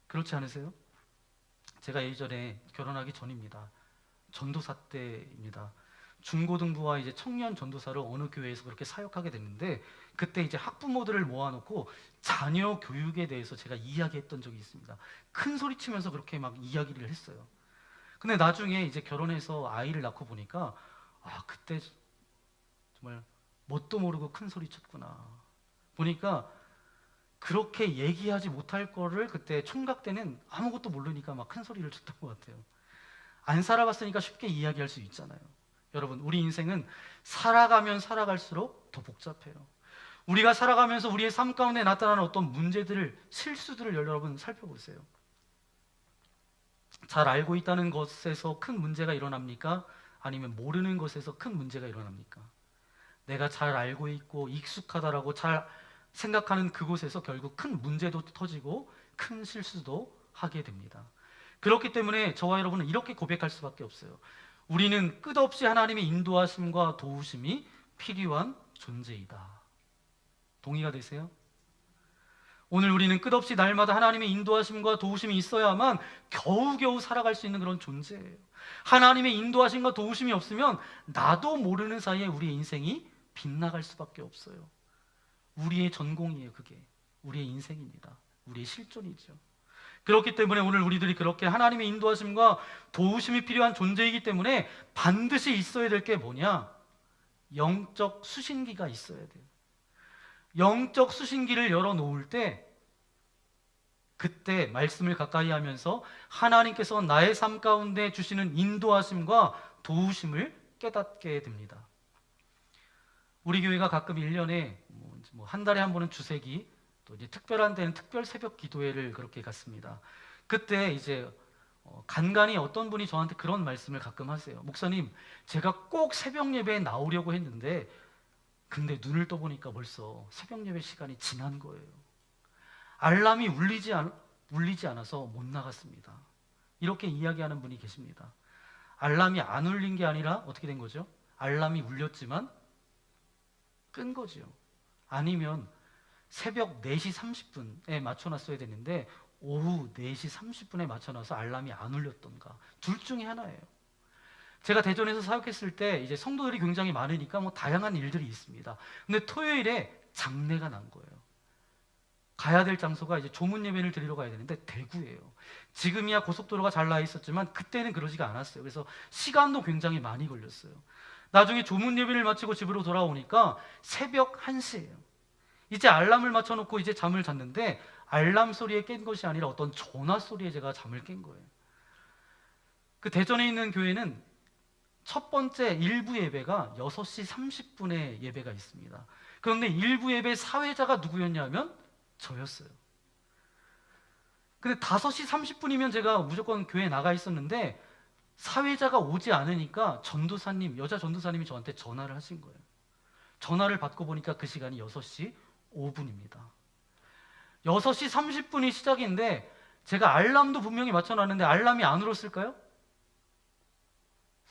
그렇지 않으세요? 제가 예전에 결혼하기 전입니다. 전도사 때입니다. 중고등부와 이제 청년 전도사로 어느 교회에서 그렇게 사역하게 됐는데, 그때 이제 학부모들을 모아놓고 자녀 교육에 대해서 제가 이야기했던 적이 있습니다. 큰 소리 치면서 그렇게 막 이야기를 했어요. 근데 나중에 이제 결혼해서 아이를 낳고 보니까 그때 정말 뭣도 모르고 큰 소리 쳤구나. 보니까 그렇게 얘기하지 못할 거를 그때 총각 때는 아무것도 모르니까 막 큰 소리를 쳤던 것 같아요. 안 살아봤으니까 쉽게 이야기할 수 있잖아요. 여러분, 우리 인생은 살아가면 살아갈수록 더 복잡해요. 우리가 살아가면서 우리의 삶 가운데 나타나는 어떤 문제들을, 실수들을 여러분 살펴보세요. 잘 알고 있다는 것에서 큰 문제가 일어납니까? 아니면 모르는 것에서 큰 문제가 일어납니까? 내가 잘 알고 있고 익숙하다라고 잘 생각하는 그곳에서 결국 큰 문제도 터지고 큰 실수도 하게 됩니다. 그렇기 때문에 저와 여러분은 이렇게 고백할 수밖에 없어요. 우리는 끝없이 하나님의 인도하심과 도우심이 필요한 존재이다. 동의가 되세요? 오늘 우리는 끝없이 날마다 하나님의 인도하심과 도우심이 있어야만 겨우겨우 살아갈 수 있는 그런 존재예요. 하나님의 인도하심과 도우심이 없으면 나도 모르는 사이에 우리의 인생이 빗나갈 수밖에 없어요. 우리의 전공이에요. 그게 우리의 인생입니다. 우리의 실존이죠. 그렇기 때문에 오늘 우리들이 그렇게 하나님의 인도하심과 도우심이 필요한 존재이기 때문에 반드시 있어야 될 게 뭐냐? 영적 수신기가 있어야 돼요. 영적 수신기를 열어놓을 때 그때 말씀을 가까이 하면서 하나님께서 나의 삶 가운데 주시는 인도하심과 도우심을 깨닫게 됩니다. 우리 교회가 가끔 1년에 한 달에 한 번은 주세기, 또 이제 특별한 데는 특별 새벽 기도회를 그렇게 갔습니다. 그때 이제 간간히 어떤 분이 저한테 그런 말씀을 가끔 하세요. 목사님, 제가 꼭 새벽 예배에 나오려고 했는데 근데 눈을 떠보니까 벌써 새벽 예배 시간이 지난 거예요. 알람이 울리지 않아서 못 나갔습니다. 이렇게 이야기하는 분이 계십니다. 알람이 안 울린 게 아니라 어떻게 된 거죠? 알람이 울렸지만 끈 거죠. 아니면 새벽 4시 30분에 맞춰놨어야 됐는데 오후 4시 30분에 맞춰놔서 알람이 안 울렸던가, 둘 중에 하나예요. 제가 대전에서 사역했을 때 이제 성도들이 굉장히 많으니까 다양한 일들이 있습니다. 근데 토요일에 장례가 난 거예요. 가야 될 장소가 이제 조문 예배를 드리러 가야 되는데 대구예요. 지금이야 고속도로가 잘 나 있었지만 그때는 그러지가 않았어요. 그래서 시간도 굉장히 많이 걸렸어요. 나중에 조문 예배를 마치고 집으로 돌아오니까 새벽 1시예요. 이제 알람을 맞춰놓고 이제 잠을 잤는데 알람 소리에 깬 것이 아니라 어떤 전화 소리에 제가 잠을 깬 거예요. 그 대전에 있는 교회는 첫 번째 일부 예배가 6시 30분에 예배가 있습니다. 그런데 일부 예배 사회자가 누구였냐면 저였어요. 근데 5시 30분이면 제가 무조건 교회에 나가 있었는데 사회자가 오지 않으니까 전도사님, 여자 전도사님이 저한테 전화를 하신 거예요. 전화를 받고 보니까 그 시간이 6시 5분입니다. 6시 30분이 시작인데 제가 알람도 분명히 맞춰놨는데 알람이 안 울었을까요?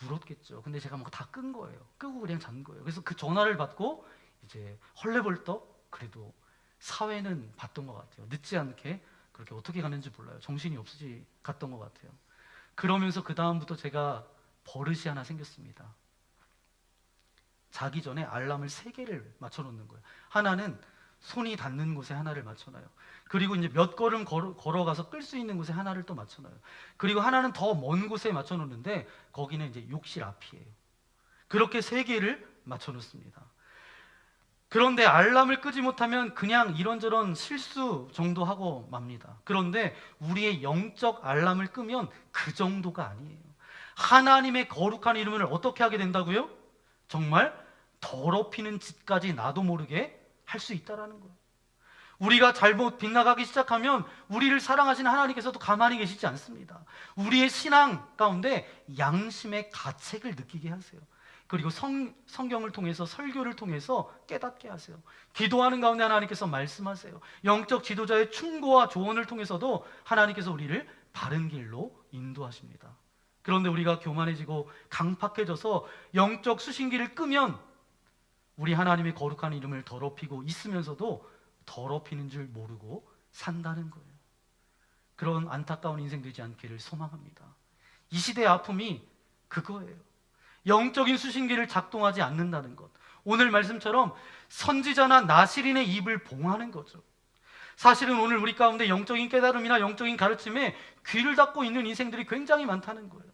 울었겠죠. 근데 제가 다 끈 거예요. 끄고 그냥 잔 거예요. 그래서 그 전화를 받고 이제 헐레벌떡 그래도 사회는 봤던 것 같아요. 늦지 않게 그렇게 어떻게 가는지 몰라요. 정신이 없이 갔던 것 같아요. 그러면서 그 다음부터 제가 버릇이 하나 생겼습니다. 자기 전에 알람을 3개를 맞춰놓는 거예요. 하나는 손이 닿는 곳에 하나를 맞춰놔요. 그리고 이제 몇 걸음 걸어가서 끌 수 있는 곳에 하나를 또 맞춰놔요. 그리고 하나는 더 먼 곳에 맞춰놓는데 거기는 이제 욕실 앞이에요. 그렇게 3개를 맞춰놓습니다. 그런데 알람을 끄지 못하면 그냥 이런저런 실수 정도 하고 맙니다. 그런데 우리의 영적 알람을 끄면 그 정도가 아니에요. 하나님의 거룩한 이름을 어떻게 하게 된다고요? 정말 더럽히는 짓까지 나도 모르게 할 수 있다라는 거예요. 우리가 잘못 빗나가기 시작하면 우리를 사랑하시는 하나님께서도 가만히 계시지 않습니다. 우리의 신앙 가운데 양심의 가책을 느끼게 하세요. 그리고 성경을 통해서, 설교를 통해서 깨닫게 하세요. 기도하는 가운데 하나님께서 말씀하세요. 영적 지도자의 충고와 조언을 통해서도 하나님께서 우리를 바른 길로 인도하십니다. 그런데 우리가 교만해지고 강팍해져서 영적 수신기를 끄면 우리 하나님의 거룩한 이름을 더럽히고 있으면서도 더럽히는 줄 모르고 산다는 거예요. 그런 안타까운 인생 되지 않기를 소망합니다. 이 시대의 아픔이 그거예요. 영적인 수신기를 작동하지 않는다는 것. 오늘 말씀처럼 선지자나 나시린의 입을 봉하는 거죠. 사실은 오늘 우리 가운데 영적인 깨달음이나 영적인 가르침에 귀를 닫고 있는 인생들이 굉장히 많다는 거예요.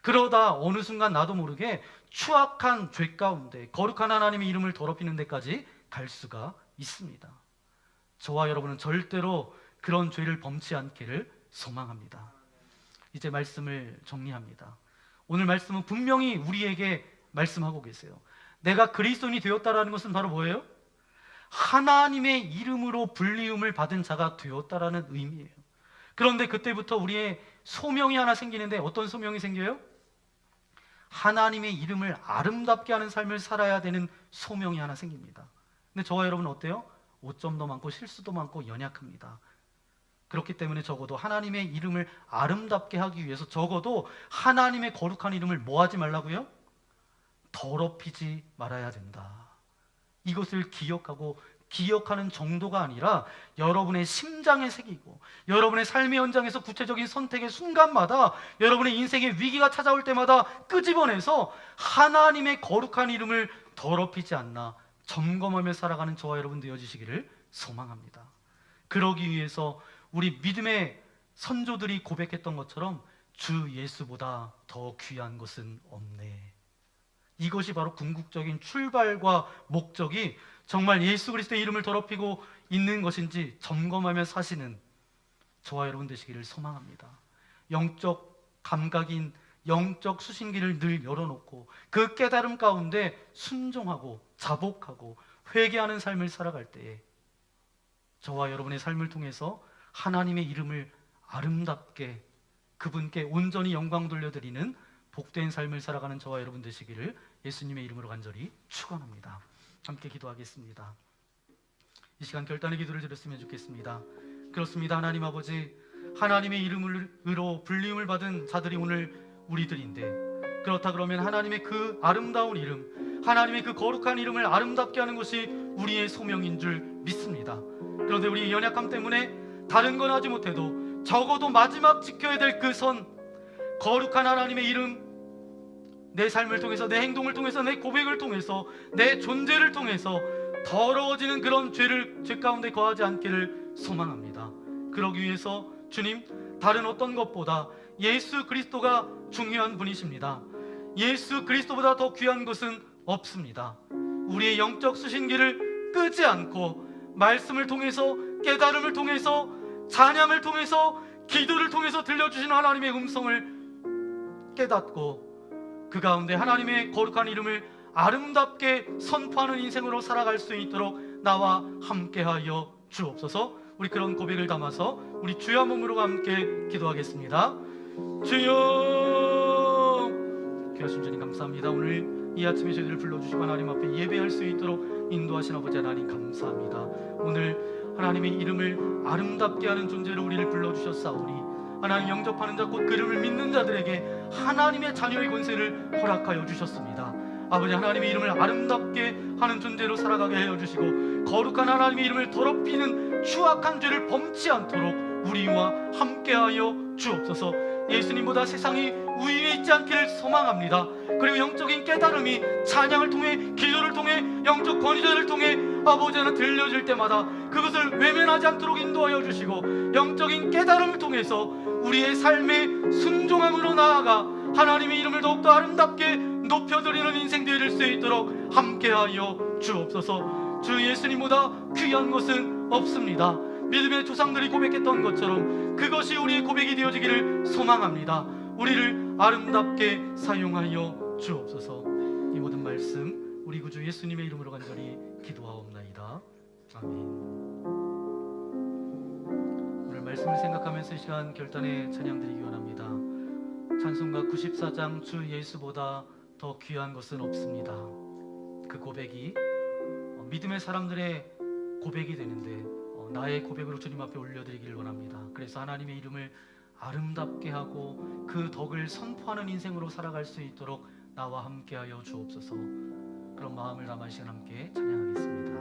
그러다 어느 순간 나도 모르게 추악한 죄 가운데 거룩한 하나님의 이름을 더럽히는 데까지 갈 수가 있습니다. 저와 여러분은 절대로 그런 죄를 범치 않기를 소망합니다. 이제 말씀을 정리합니다. 오늘 말씀은 분명히 우리에게 말씀하고 계세요. 내가 그리스도인이 되었다라는 것은 바로 뭐예요? 하나님의 이름으로 불리움을 받은 자가 되었다라는 의미예요. 그런데 그때부터 우리의 소명이 하나 생기는데 어떤 소명이 생겨요? 하나님의 이름을 아름답게 하는 삶을 살아야 되는 소명이 하나 생깁니다. 근데 저와 여러분은 어때요? 오점도 많고 실수도 많고 연약합니다. 그렇기 때문에 적어도 하나님의 이름을 아름답게 하기 위해서 적어도 하나님의 거룩한 이름을 뭐 하지 말라고요? 더럽히지 말아야 된다. 이것을 기억하고 기억하는 정도가 아니라 여러분의 심장에 새기고 여러분의 삶의 현장에서 구체적인 선택의 순간마다 여러분의 인생의 위기가 찾아올 때마다 끄집어내서 하나님의 거룩한 이름을 더럽히지 않나 점검하며 살아가는 저와 여러분 되어지시기를 소망합니다. 그러기 위해서 우리 믿음의 선조들이 고백했던 것처럼 주 예수보다 더 귀한 것은 없네. 이것이 바로 궁극적인 출발과 목적이 정말 예수 그리스도의 이름을 더럽히고 있는 것인지 점검하며 사시는 저와 여러분 되시기를 소망합니다. 영적 감각인 영적 수신기를 늘 열어놓고 그 깨달음 가운데 순종하고 자복하고 회개하는 삶을 살아갈 때에 저와 여러분의 삶을 통해서 하나님의 이름을 아름답게 그분께 온전히 영광 돌려드리는 복된 삶을 살아가는 저와 여러분 되시기를 예수님의 이름으로 간절히 축원합니다. 함께 기도하겠습니다. 이 시간 결단의 기도를 드렸으면 좋겠습니다. 그렇습니다. 하나님 아버지, 하나님의 이름으로 불리움을 받은 자들이 오늘 우리들인데, 그렇다 그러면 하나님의 그 아름다운 이름, 하나님의 그 거룩한 이름을 아름답게 하는 것이 우리의 소명인 줄 믿습니다. 그런데 우리의 연약함 때문에 다른 건 하지 못해도 적어도 마지막 지켜야 될 그 선, 거룩한 하나님의 이름, 내 삶을 통해서, 내 행동을 통해서, 내 고백을 통해서, 내 존재를 통해서 더러워지는 그런 죄 가운데 거하지 않기를 소망합니다. 그러기 위해서 주님, 다른 어떤 것보다 예수 그리스도가 중요한 분이십니다. 예수 그리스도보다 더 귀한 것은 없습니다. 우리의 영적 수신기를 끄지 않고 말씀을 통해서, 깨달음을 통해서, 찬양을 통해서, 기도를 통해서 들려주시는 하나님의 음성을 깨닫고 그 가운데 하나님의 거룩한 이름을 아름답게 선포하는 인생으로 살아갈 수 있도록 나와 함께하여 주옵소서. 우리 그런 고백을 담아서 우리 주여 한 몸으로 함께 기도하겠습니다. 주여, 귀하신 주님 감사합니다. 오늘 이 아침에 저희들을 불러주시고 하나님 앞에 예배할 수 있도록 인도하신 아버지 하나님 감사합니다. 오늘 하나님의 이름을 아름답게 하는 존재로 우리를 불러주셨사오니 하나님 영접하는 자 곧 그 이름을 믿는 자들에게 하나님의 자녀의 권세를 허락하여 주셨습니다. 아버지, 하나님의 이름을 아름답게 하는 존재로 살아가게 하여 주시고 거룩한 하나님의 이름을 더럽히는 추악한 죄를 범치 않도록 우리와 함께하여 주옵소서. 예수님보다 세상이 우위에 있지 않기를 소망합니다. 그리고 영적인 깨달음이 찬양을 통해, 기도를 통해, 영적 권위자를 통해 아버지 하나 들려질 때마다 그것을 외면하지 않도록 인도하여 주시고, 영적인 깨달음을 통해서 우리의 삶의 순종함으로 나아가 하나님의 이름을 더욱더 아름답게 높여드리는 인생 되어질 수 있도록 함께하여 주옵소서. 주 예수님보다 귀한 것은 없습니다. 믿음의 조상들이 고백했던 것처럼 그것이 우리의 고백이 되어지기를 소망합니다. 우리를 아름답게 사용하여 주옵소서. 이 모든 말씀 우리 구주 예수님의 이름으로 간절히 기도하옵나이다. 아멘. 오늘 말씀을 생각하면서 이 시간 결단의 찬양 드리기 원합니다. 찬송가 94장 주 예수보다 더 귀한 것은 없습니다. 그 고백이 믿음의 사람들의 고백이 되는데 나의 고백으로 주님 앞에 올려드리기를 원합니다. 그래서 하나님의 이름을 아름답게 하고 그 덕을 선포하는 인생으로 살아갈 수 있도록 나와 함께하여 주옵소서. 그런 마음을 담아 이 시간 함께 찬양하겠습니다.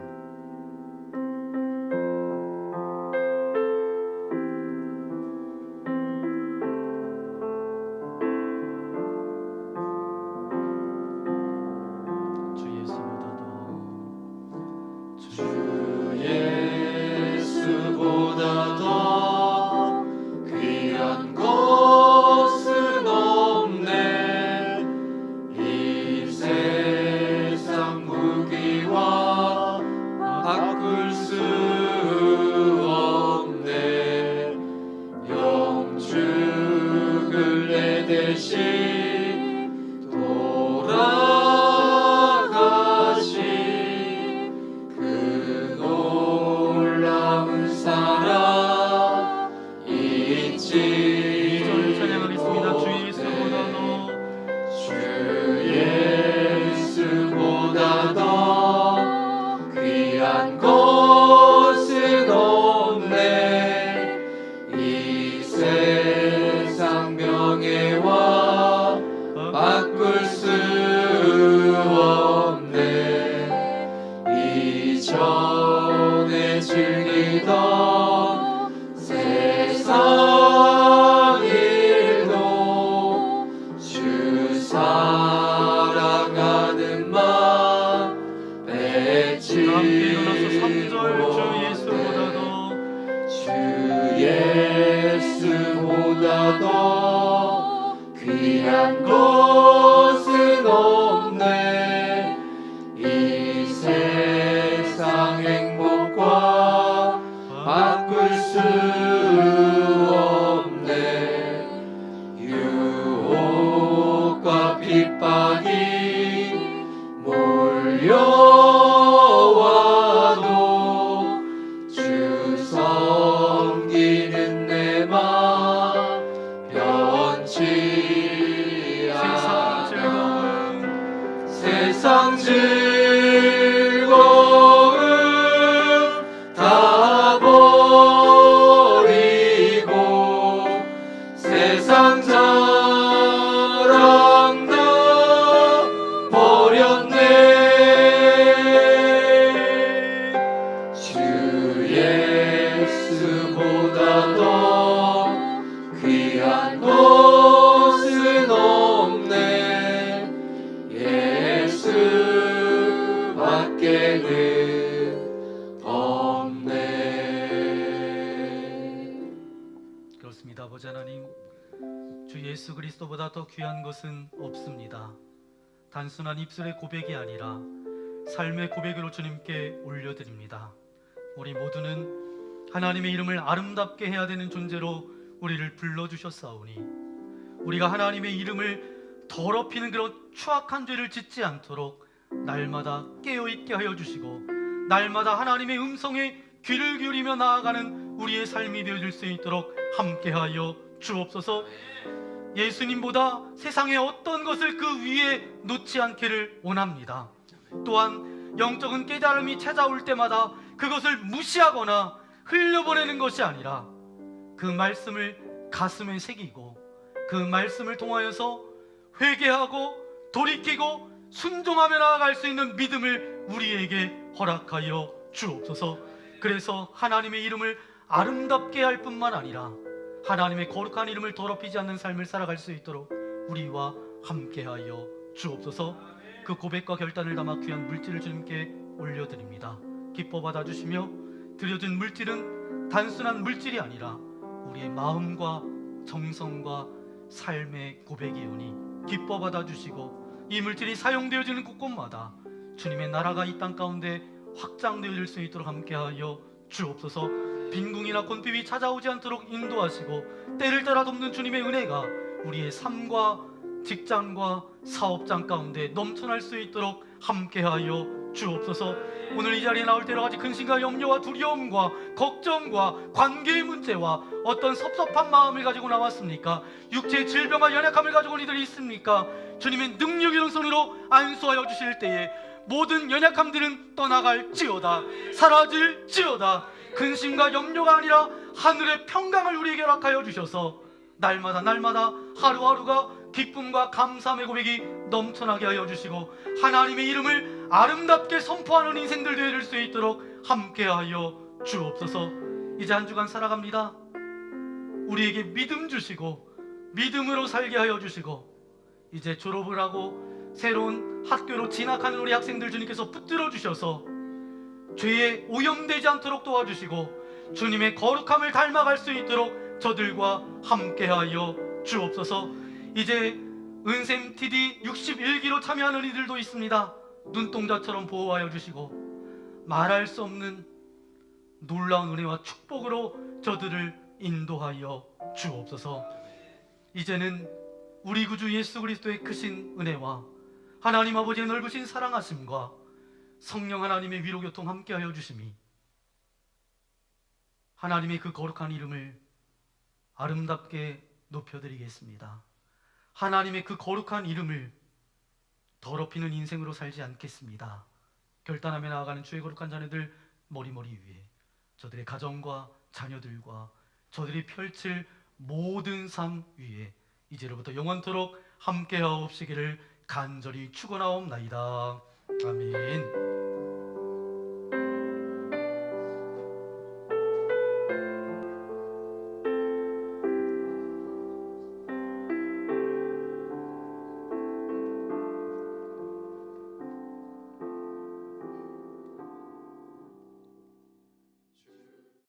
예수보다 더 귀한 것은 없네. 이 세상 무기와 바꿀 수 없네. 영죽을 내 대신 돌아가신 그 놀라운 사랑 잊지 찬양하겠습니다. 주 예수보다 더 귀한 것은 없네. 이 세상 명예와 바꿀 수 없네. 이전에 즐기던 세상 일도 주 사랑하는 마음 맺지 함께 일어나서 3절 주 예수보다 더 귀한 것은 없네. 이 세상 행복과 바꿀 수 없네. 유혹과 핍박이 몰려와도 주 섬기는 내 맘 변치 않아. 세상 즐거움 다 버리고 세상 자랑 다 버렸네. 주 예수보다 더 귀한 것은 없네. 예수밖에는 없네. 그렇습니다. 아버지 하나님, 주 예수 그리스도보다 더 귀한 것은 없습니다. 단순한 입술의 고백이 아니라 삶의 고백으로 주님께 올려드립니다. 우리 모두는 하나님의 이름을 아름답게 해야 되는 존재로 우리를 불러주셨사오니 우리가 하나님의 이름을 더럽히는 그런 추악한 죄를 짓지 않도록 날마다 깨어있게 하여 주시고 날마다 하나님의 음성에 귀를 기울이며 나아가는 우리의 삶이 되어질 수 있도록 함께하여 주옵소서. 예수님보다 세상의 어떤 것을 그 위에 놓지 않기를 원합니다. 또한 영적인 깨달음이 찾아올 때마다 그것을 무시하거나 흘려보내는 것이 아니라 그 말씀을 가슴에 새기고 그 말씀을 통하여서 회개하고 돌이키고 순종하며 나아갈 수 있는 믿음을 우리에게 허락하여 주옵소서. 그래서 하나님의 이름을 아름답게 할 뿐만 아니라 하나님의 거룩한 이름을 더럽히지 않는 삶을 살아갈 수 있도록 우리와 함께하여 주옵소서. 그 고백과 결단을 담아 귀한 물질을 주님께 올려드립니다. 기뻐 받아주시며 드려진 물질은 단순한 물질이 아니라 우리의 마음과 정성과 삶의 고백이오니 기뻐 받아주시고 이 물질이 사용되어지는 곳곳마다 주님의 나라가 이 땅 가운데 확장되어질 수 있도록 함께하여 주옵소서. 빈궁이나 곤핍이 찾아오지 않도록 인도하시고 때를 따라 돕는 주님의 은혜가 우리의 삶과 직장과 사업장 가운데 넘쳐날 수 있도록 함께하여 주옵소서. 오늘 이 자리에 나올 때 여러 가지 근심과 염려와 두려움과 걱정과 관계의 문제와 어떤 섭섭한 마음을 가지고 나왔습니까? 육체의 질병과 연약함을 가지고 온 이들이 있습니까? 주님의 능력 있는 손으로 안수하여 주실 때에 모든 연약함들은 떠나갈지어다, 사라질지어다. 근심과 염려가 아니라 하늘의 평강을 우리에게 허락하여 주셔서 날마다 하루하루가 기쁨과 감사함의 고백이 넘쳐나게 하여 주시고 하나님의 이름을 아름답게 선포하는 인생들 되어질 수 있도록 함께하여 주옵소서. 이제 한 주간 살아갑니다. 우리에게 믿음 주시고 믿음으로 살게 하여 주시고 이제 졸업을 하고 새로운 학교로 진학하는 우리 학생들 주님께서 붙들어 주셔서 죄에 오염되지 않도록 도와주시고 주님의 거룩함을 닮아갈 수 있도록 저들과 함께하여 주옵소서. 이제 은샘 TD 61기로 참여하는 이들도 있습니다. 눈동자처럼 보호하여 주시고 말할 수 없는 놀라운 은혜와 축복으로 저들을 인도하여 주옵소서. 이제는 우리 구주 예수 그리스도의 크신 은혜와 하나님 아버지의 넓으신 사랑하심과 성령 하나님의 위로교통 함께하여 주심이 하나님의 그 거룩한 이름을 아름답게 높여드리겠습니다. 하나님의 그 거룩한 이름을 더럽히는 인생으로 살지 않겠습니다. 결단하며 나아가는 주의 거룩한 자녀들 머리머리 위에 저들의 가정과 자녀들과 저들이 펼칠 모든 삶 위에 이제로부터 영원토록 함께하옵시기를 간절히 축원하옵나이다. 아멘.